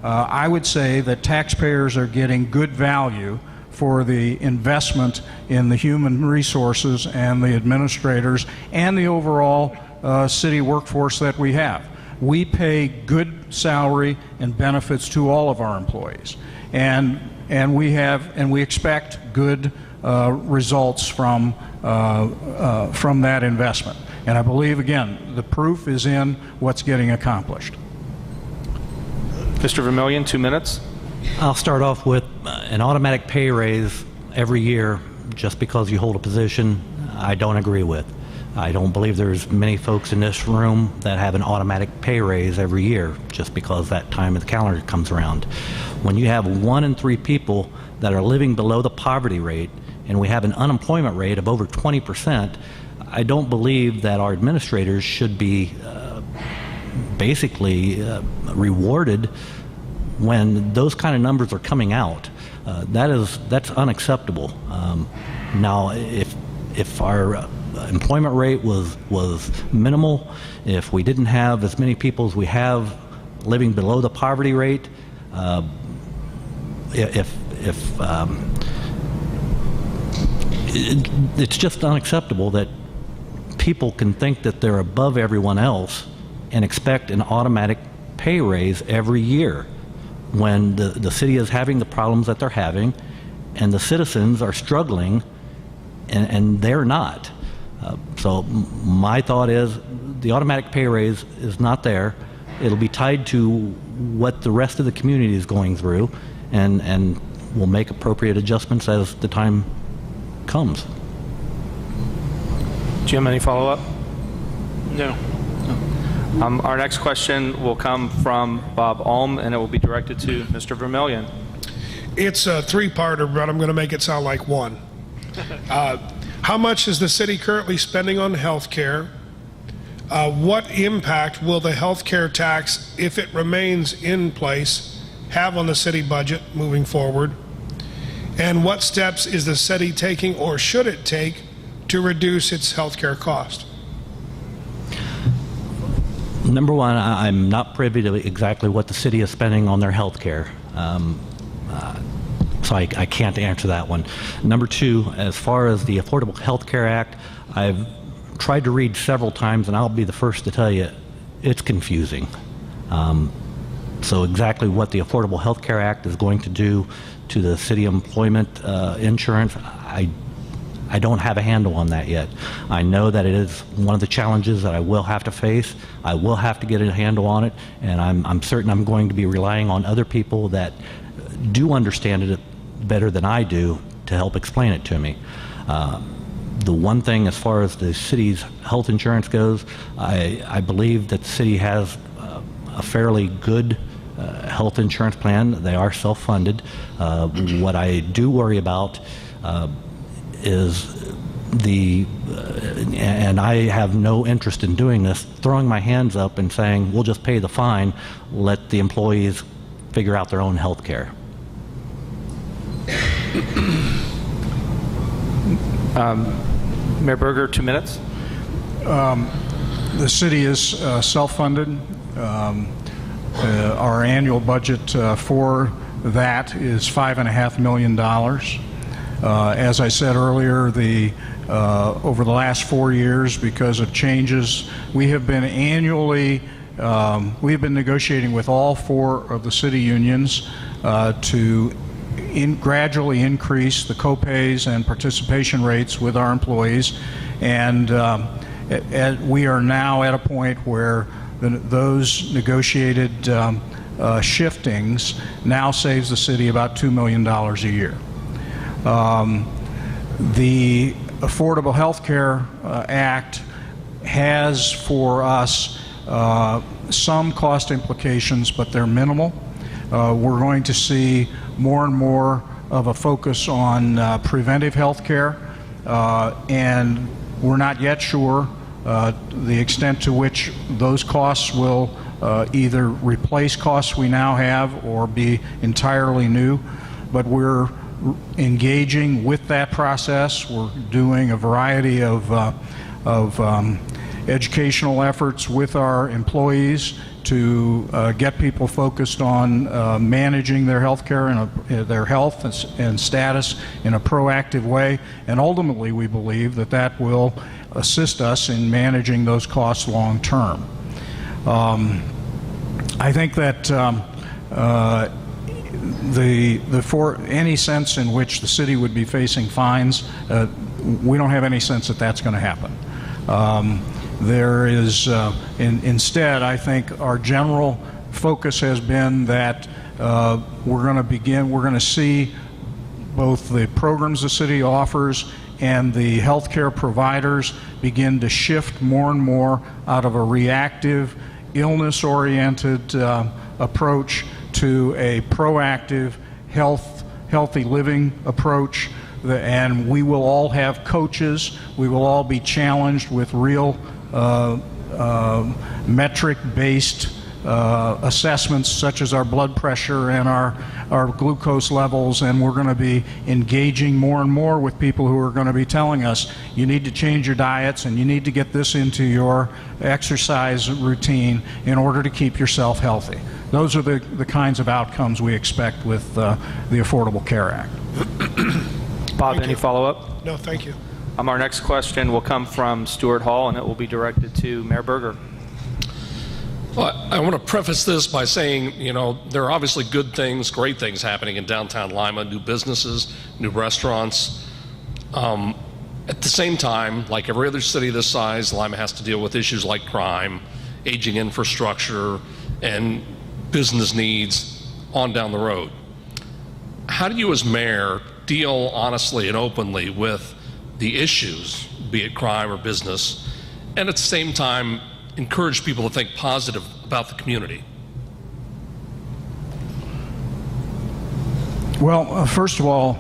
Speaker 6: I would say that taxpayers are getting good value for the investment in the human resources and the administrators and the overall city workforce that we have. We pay good salary and benefits to all of our employees, and we expect good results from that investment. And I believe, again, the proof is in what's getting accomplished.
Speaker 1: Mr. Vermillion, 2 minutes.
Speaker 5: I'll start off with an automatic pay raise every year just because you hold a position. I don't agree with. I don't believe there's many folks in this room that have an automatic pay raise every year just because that time of the calendar comes around. When you have 1 in 3 people that are living below the poverty rate and we have an unemployment rate of over 20%, I don't believe that our administrators should be basically rewarded when those kind of numbers are coming out. That's unacceptable. Now, if our employment rate was minimal, if we didn't have as many people as we have living below the poverty rate, it's just unacceptable that people can think that they're above everyone else and expect an automatic pay raise every year when the city is having the problems that they're having and the citizens are struggling and they're not. So my thought is the automatic pay raise is not there. It'll be tied to what the rest of the community is going through, and we'll make appropriate adjustments as the time comes.
Speaker 1: Jim, any follow-up?
Speaker 9: No.
Speaker 1: Our next question will come from Bob Ulm, and it will be directed to Mr. Vermillion.
Speaker 4: It's a three-parter, but I'm going to make it sound like one. How much is the city currently spending on health care? What impact will the health care tax, if it remains in place, have on the city budget moving forward? And what steps is the city taking, or should it take, to reduce its health care cost?
Speaker 5: Number one, I'm not privy to exactly what the city is spending on their health care. So I can't answer that one. Number two, as far as the Affordable Health Care Act, I've tried to read several times, and I'll be the first to tell you, it's confusing. So exactly what the Affordable Health Care Act is going to do to the city employment insurance, I don't have a handle on that yet. I know that it is one of the challenges that I will have to face. I will have to get a handle on it, and I'm certain I'm going to be relying on other people that do understand it better than I do to help explain it to me. The one thing as far as the city's health insurance goes, I believe that the city has a fairly good health insurance plan. They are self-funded. What I do worry about is and I have no interest in doing this, throwing my hands up and saying, we'll just pay the fine, let the employees figure out their own health care.
Speaker 1: Mayor Berger, 2 minutes.
Speaker 6: The city is self-funded. Our annual budget for that is $5.5 million. As I said earlier, over the last 4 years, because of changes, we have been negotiating with all 4 of the city unions to gradually increase the co-pays and participation rates with our employees, and we are now at a point where those negotiated shiftings now saves the city about $2 million a year. The Affordable Health Care Act has for us some cost implications, but they're minimal. We're going to see more and more of a focus on preventive health care, and we're not yet sure the extent to which those costs will either replace costs we now have or be entirely new, but we're engaging with that process. We're doing a variety of educational efforts with our employees to get people focused on managing their health care and their health and status in a proactive way, and ultimately we believe that that will assist us in managing those costs long term. I think that for any sense in which the city would be facing fines, we don't have any sense that that's going to happen. There is, instead, I think our general focus has been that we're going to see both the programs the city offers and the healthcare providers begin to shift more and more out of a reactive, illness-oriented approach to a proactive, healthy living approach. And we will all have coaches. We will all be challenged with real metric-based assessments, such as our blood pressure and our glucose levels, and we're going to be engaging more and more with people who are going to be telling us, you need to change your diets and you need to get this into your exercise routine in order to keep yourself healthy. Those are the kinds of outcomes we expect with the Affordable Care Act.
Speaker 1: Bob, any follow-up?
Speaker 4: No, thank you.
Speaker 1: Our next question will come from Stuart Hall, and it will be directed to Mayor Berger.
Speaker 7: Well, I want to preface this by saying, there are obviously good things, great things happening in downtown Lima, new businesses, new restaurants. At the same time, like every other city this size, Lima has to deal with issues like crime, aging infrastructure, and business needs on down the road. How do you as mayor deal honestly and openly with the issues, be it crime or business, and at the same time encourage people to think positive about the community?
Speaker 6: Well, first of all,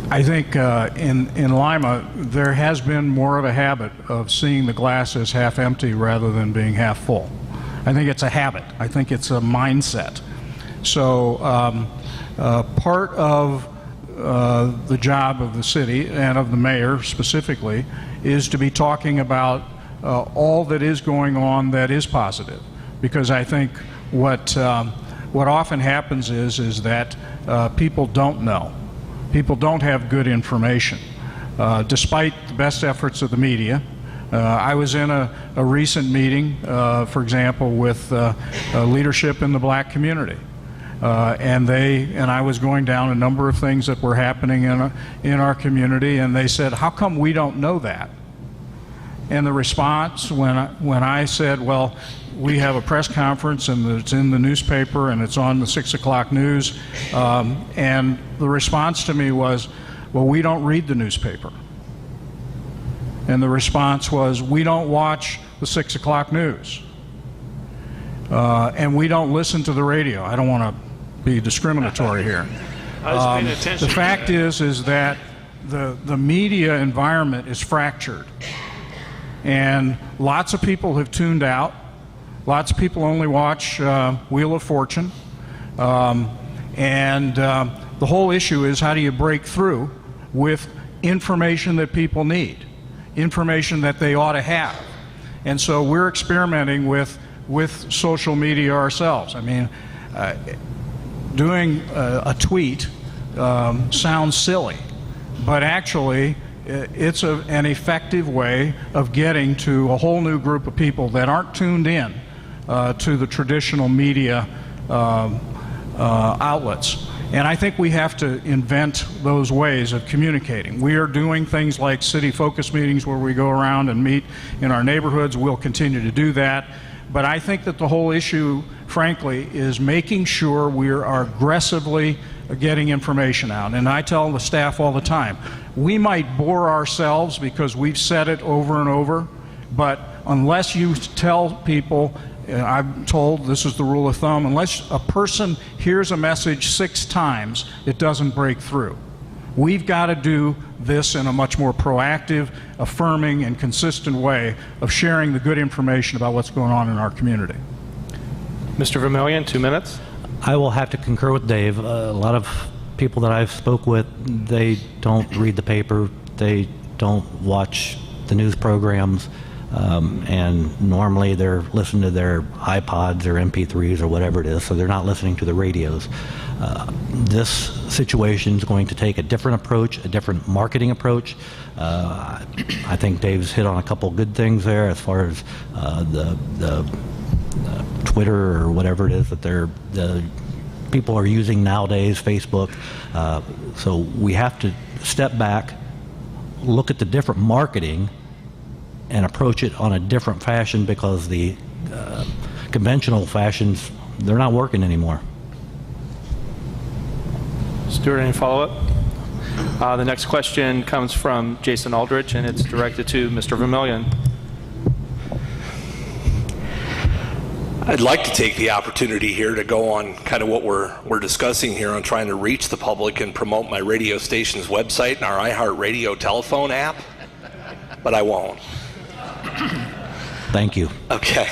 Speaker 6: I think in Lima there has been more of a habit of seeing the glass as half empty rather than being half full. I think it's a habit. I think it's a mindset. So part of the job of the city and of the mayor specifically is to be talking about all that is going on that is positive, because I think what often happens is that people don't know. People don't have good information, despite the best efforts of the media. I was in a recent meeting, for example, with leadership in the black community. And I was going down a number of things that were happening in our community, and they said, how come we don't know that? And the response when I said, well, we have a press conference and it's in the newspaper and it's on the 6 o'clock news, and the response to me was, well, we don't read the newspaper. And the response was, we don't watch the 6 o'clock news. And we don't listen to the radio. I don't want to be discriminatory here.
Speaker 9: I was paying attention.
Speaker 6: The fact is that the media environment is fractured. And lots of people have tuned out. Lots of people only watch Wheel of Fortune. And the whole issue is, how do you break through with information that people need, information that they ought to have? And so we're experimenting with social media ourselves. I mean, doing a tweet sounds silly, but actually it's an effective way of getting to a whole new group of people that aren't tuned in to the traditional media outlets. And I think we have to invent those ways of communicating. We are doing things like city focus meetings where we go around and meet in our neighborhoods. We'll continue to do that. But I think that the whole issue, frankly, is making sure we are aggressively getting information out. And I tell the staff all the time, we might bore ourselves because we've said it over and over, but unless you tell people, I'm told, this is the rule of thumb, unless a person hears a message 6 times, it doesn't break through. We've got to do this in a much more proactive, affirming, and consistent way of sharing the good information about what's going on in our community.
Speaker 1: Mr. Vermillion, 2 minutes.
Speaker 5: I will have to concur with Dave. A lot of people that I've spoke with, they don't read the paper, they don't watch the news programs, and normally they're listening to their iPods or MP3s or whatever it is, so they're not listening to the radios. This situation is going to take a different approach, a different marketing approach. I think Dave's hit on a couple good things there as far as the Twitter or whatever it is that the people are using nowadays, Facebook. So we have to step back, look at the different marketing, and approach it on a different fashion, because the conventional fashions, they're not working anymore.
Speaker 1: Stuart, any follow-up? The next question comes from Jason Aldrich, and it's directed to Mr. Vermillion.
Speaker 8: I'd like to take the opportunity here to go on kind of what we're discussing here on trying to reach the public and promote my radio station's website and our iHeartRadio telephone app, but I won't.
Speaker 5: Thank you.
Speaker 8: Okay.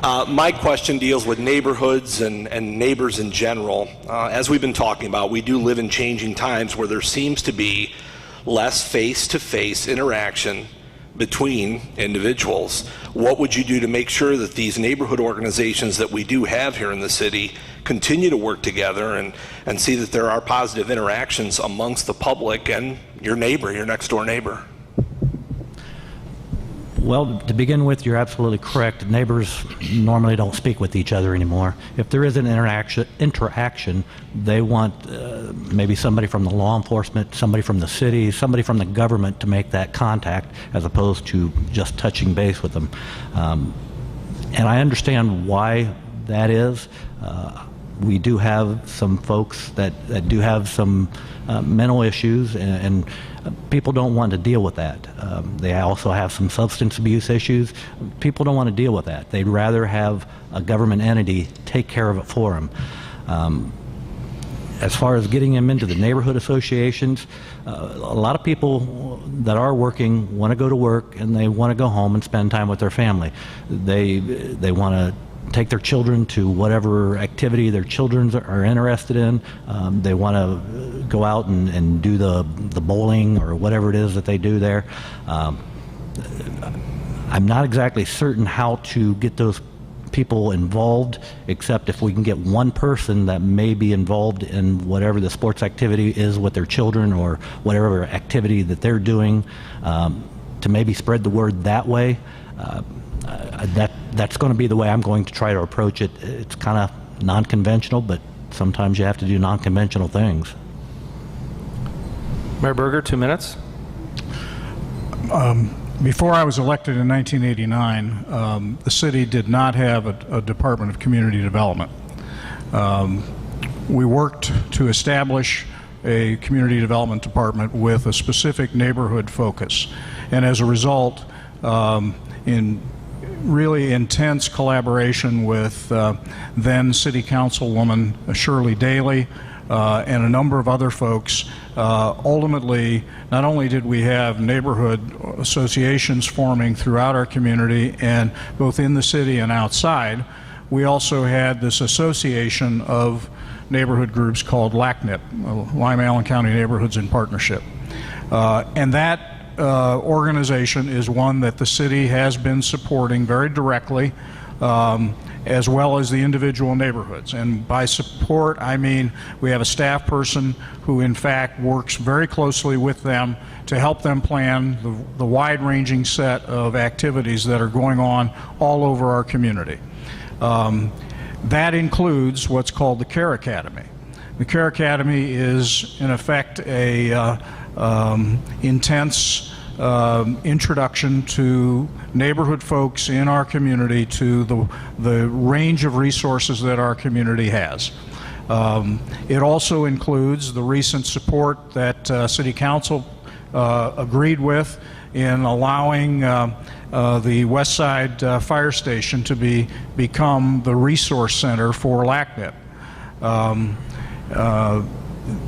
Speaker 8: My question deals with neighborhoods and neighbors in general. As we've been talking about, we do live in changing times where there seems to be less face-to-face interaction between individuals. What would you do to make sure that these neighborhood organizations that we do have here in the city continue to work together and see that there are positive interactions amongst the public and your neighbor, your next door neighbor?
Speaker 5: Well, to begin with, you're absolutely correct. Neighbors normally don't speak with each other anymore. If there is an interaction, they want maybe somebody from the law enforcement, somebody from the city, somebody from the government to make that contact as opposed to just touching base with them. And I understand why that is. We do have some folks that do have some mental issues, and people don't want to deal with that. They also have some substance abuse issues. People don't want to deal with that. They'd rather have a government entity take care of it for them. As far as getting them into the neighborhood associations, a lot of people that are working want to go to work and they want to go home and spend time with their family. They want to take their children to whatever activity their children are interested in. They want to go out and do the bowling or whatever it is that they do there. I'm not exactly certain how to get those people involved, except if we can get one person that may be involved in whatever the sports activity is with their children or whatever activity that they're doing, to maybe spread the word that way. That's going to be the way I'm going to try to approach it. It's kind of non-conventional, but sometimes you have to do non-conventional things.
Speaker 1: Mayor Berger, 2 minutes.
Speaker 6: Before I was elected in 1989, the city did not have a Department of Community Development. We worked to establish a community development department with a specific neighborhood focus. And as a result, in really intense collaboration with then City Councilwoman Shirley Daly and a number of other folks, ultimately, not only did we have neighborhood associations forming throughout our community and both in the city and outside, we also had this association of neighborhood groups called LACNIP, Lima Allen County Neighborhoods in Partnership. And that organization is one that the city has been supporting very directly, as well as the individual neighborhoods. And by support, I mean we have a staff person who in fact works very closely with them to help them plan the wide-ranging set of activities that are going on all over our community. That includes what's called the Care Academy. The Care Academy is in effect a intense introduction to neighborhood folks in our community to the range of resources that our community has. It also includes the recent support that City Council agreed with in allowing the West Side Fire Station to become the resource center for LACNIP.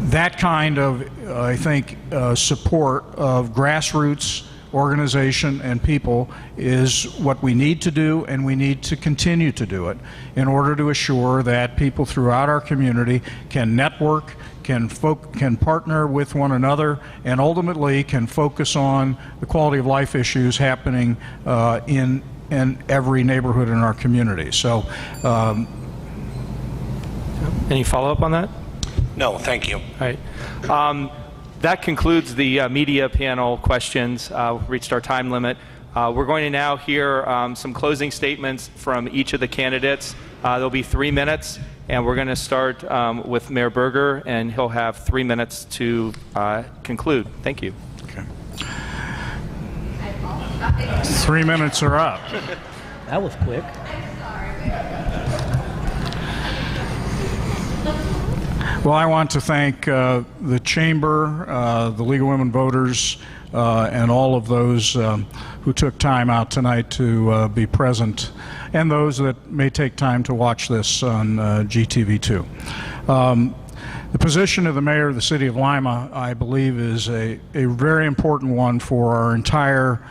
Speaker 6: That kind of, I think, support of grassroots organization and people is what we need to do, and we need to continue to do it in order to assure that people throughout our community can network, can partner with one another, and ultimately can focus on the quality of life issues happening in every neighborhood in our community. So,
Speaker 1: any follow-up on that?
Speaker 8: No, thank you.
Speaker 1: All right. That concludes the media panel questions. Reached our time limit. We're going to now hear some closing statements from each of the candidates. There'll be 3 minutes, and we're going to start with Mayor Berger, and he'll have 3 minutes to conclude. Thank you.
Speaker 6: Okay. 3 minutes are up.
Speaker 5: That was quick.
Speaker 6: Well, I want to thank the Chamber, the League of Women Voters, and all of those who took time out tonight to be present, and those that may take time to watch this on GTV2. The position of the mayor of the City of Lima, I believe, is a very important one for our entire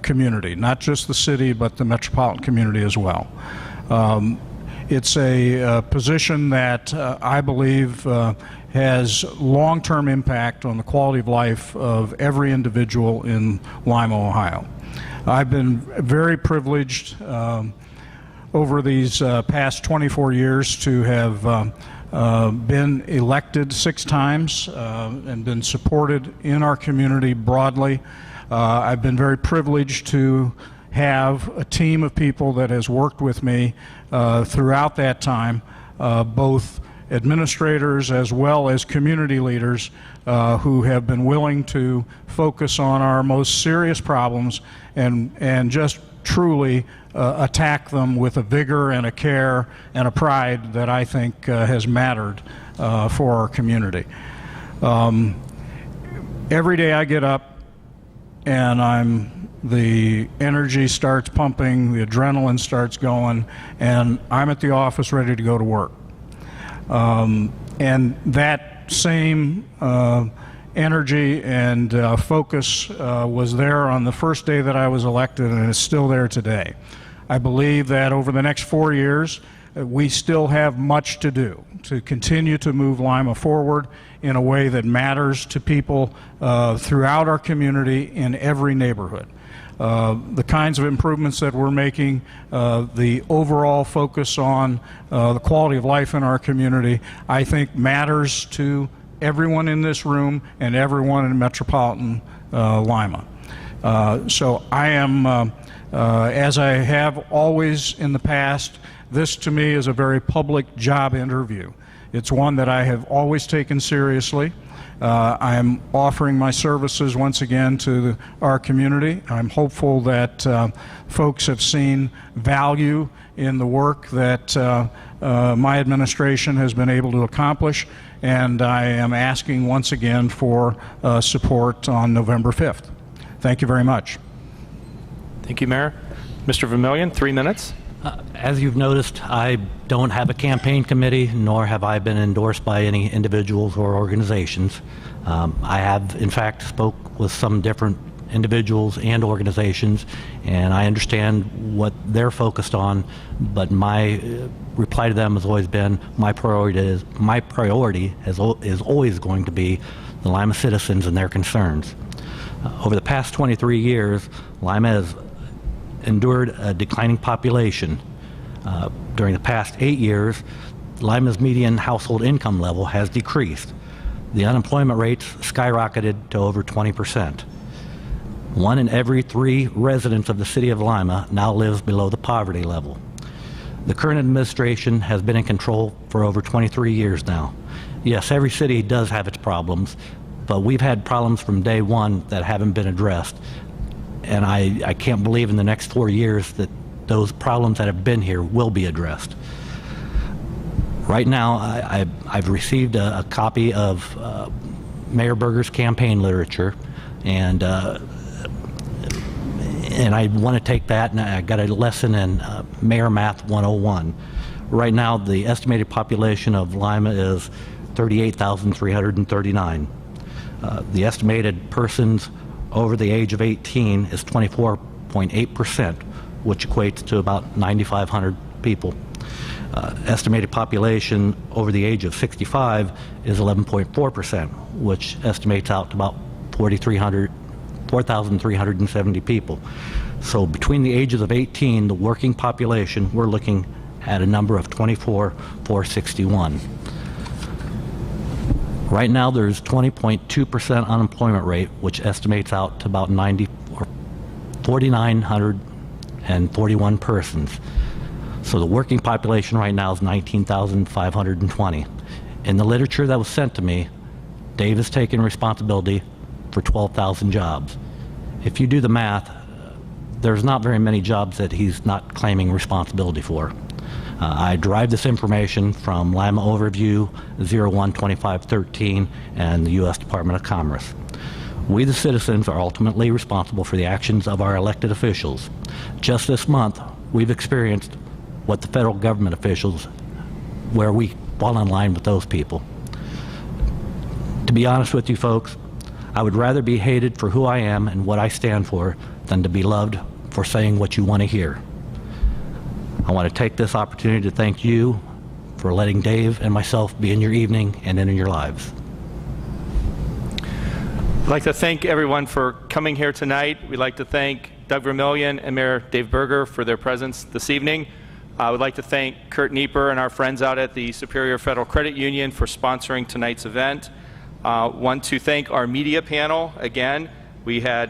Speaker 6: community, not just the city, but the metropolitan community as well. It's a position that I believe has long-term impact on the quality of life of every individual in Lima, Ohio. I've been very privileged over these past 24 years to have been elected 6 times and been supported in our community broadly. I've been very privileged to have a team of people that has worked with me throughout that time, both administrators as well as community leaders who have been willing to focus on our most serious problems and just truly attack them with a vigor and a care and a pride that I think has mattered for our community. Every day I get up and the energy starts pumping, the adrenaline starts going, and I'm at the office ready to go to work. And that same energy and focus was there on the first day that I was elected, and is still there today. I believe that over the next 4 years, we still have much to do to continue to move Lima forward in a way that matters to people throughout our community in every neighborhood. The kinds of improvements that we're making, the overall focus on the quality of life in our community, I think matters to everyone in this room and everyone in metropolitan Lima. So I am, as I have always in the past, this to me is a very public job interview. It's one that I have always taken seriously. I am offering my services once again to our community. I'm hopeful that folks have seen value in the work that my administration has been able to accomplish, and I am asking once again for support on November 5th. Thank you very much.
Speaker 1: Thank you, Mayor. Mr. Vermillion, 3 minutes.
Speaker 5: As you've noticed, I don't have a campaign committee, nor have I been endorsed by any individuals or organizations. I have, in fact, spoke with some different individuals and organizations, and I understand what they're focused on, but my reply to them has always been my priority is always going to be the Lima citizens and their concerns. Over the past 23 years, Lima has endured a declining population. During the past 8 years, Lima's median household income level has decreased. The unemployment rates skyrocketed to over 20%. 1 in every 3 residents of the city of Lima now lives below the poverty level. The current administration has been in control for over 23 years now. Yes, every city does have its problems, but we've had problems from day one that haven't been addressed. And I can't believe in the next 4 years that those problems that have been here will be addressed. Right now, I've received a copy of Mayor Berger's campaign literature, and I want to take that, and I got a lesson in Mayor Math 101. Right now, the estimated population of Lima is 38,339. The estimated persons over the age of 18 is 24.8%, which equates to about 9,500 people. Estimated population over the age of 65 is 11.4%, which estimates out to about 4,370 people. So between the ages of 18, the working population, we're looking at a number of 24,461. Right now, there's 20.2% unemployment rate, which estimates out to about 4,941 persons. So the working population right now is 19,520. In the literature that was sent to me, Dave has taken responsibility for 12,000 jobs. If you do the math, there's not very many jobs that he's not claiming responsibility for. I derive this information from Lima Overview 01-2513 and the U.S. Department of Commerce. We, the citizens, are ultimately responsible for the actions of our elected officials. Just this month, we've experienced what the federal government officials, where we fall in line with those people. To be honest with you folks, I would rather be hated for who I am and what I stand for than to be loved for saying what you want to hear. I want to take this opportunity to thank you for letting Dave and myself be in your evening and in your lives.
Speaker 1: I'd like to thank everyone for coming here tonight. We'd like to thank Doug Vermillion and Mayor Dave Berger for their presence this evening. I would like to thank Kurt Nieper and our friends out at the Superior Federal Credit Union for sponsoring tonight's event. Want to thank our media panel again. We had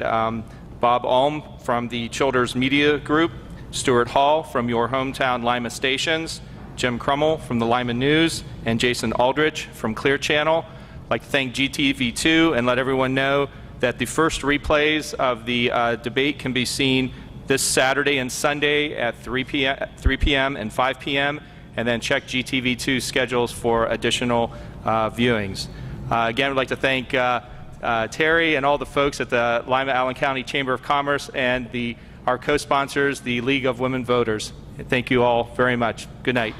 Speaker 1: Bob Ulm from the Childers Media Group, Stuart Hall from your hometown Lima Stations, Jim Crummell from the Lima News, and Jason Aldrich from Clear Channel. I'd like to thank GTV2 and let everyone know that the first replays of the debate can be seen this Saturday and Sunday at 3 p.m. and 5 p.m. and then check GTV2 schedules for additional viewings. Again, we'd like to thank Terry and all the folks at the Lima-Allen County Chamber of Commerce and our co-sponsors, the League of Women Voters. Thank you all very much. Good night.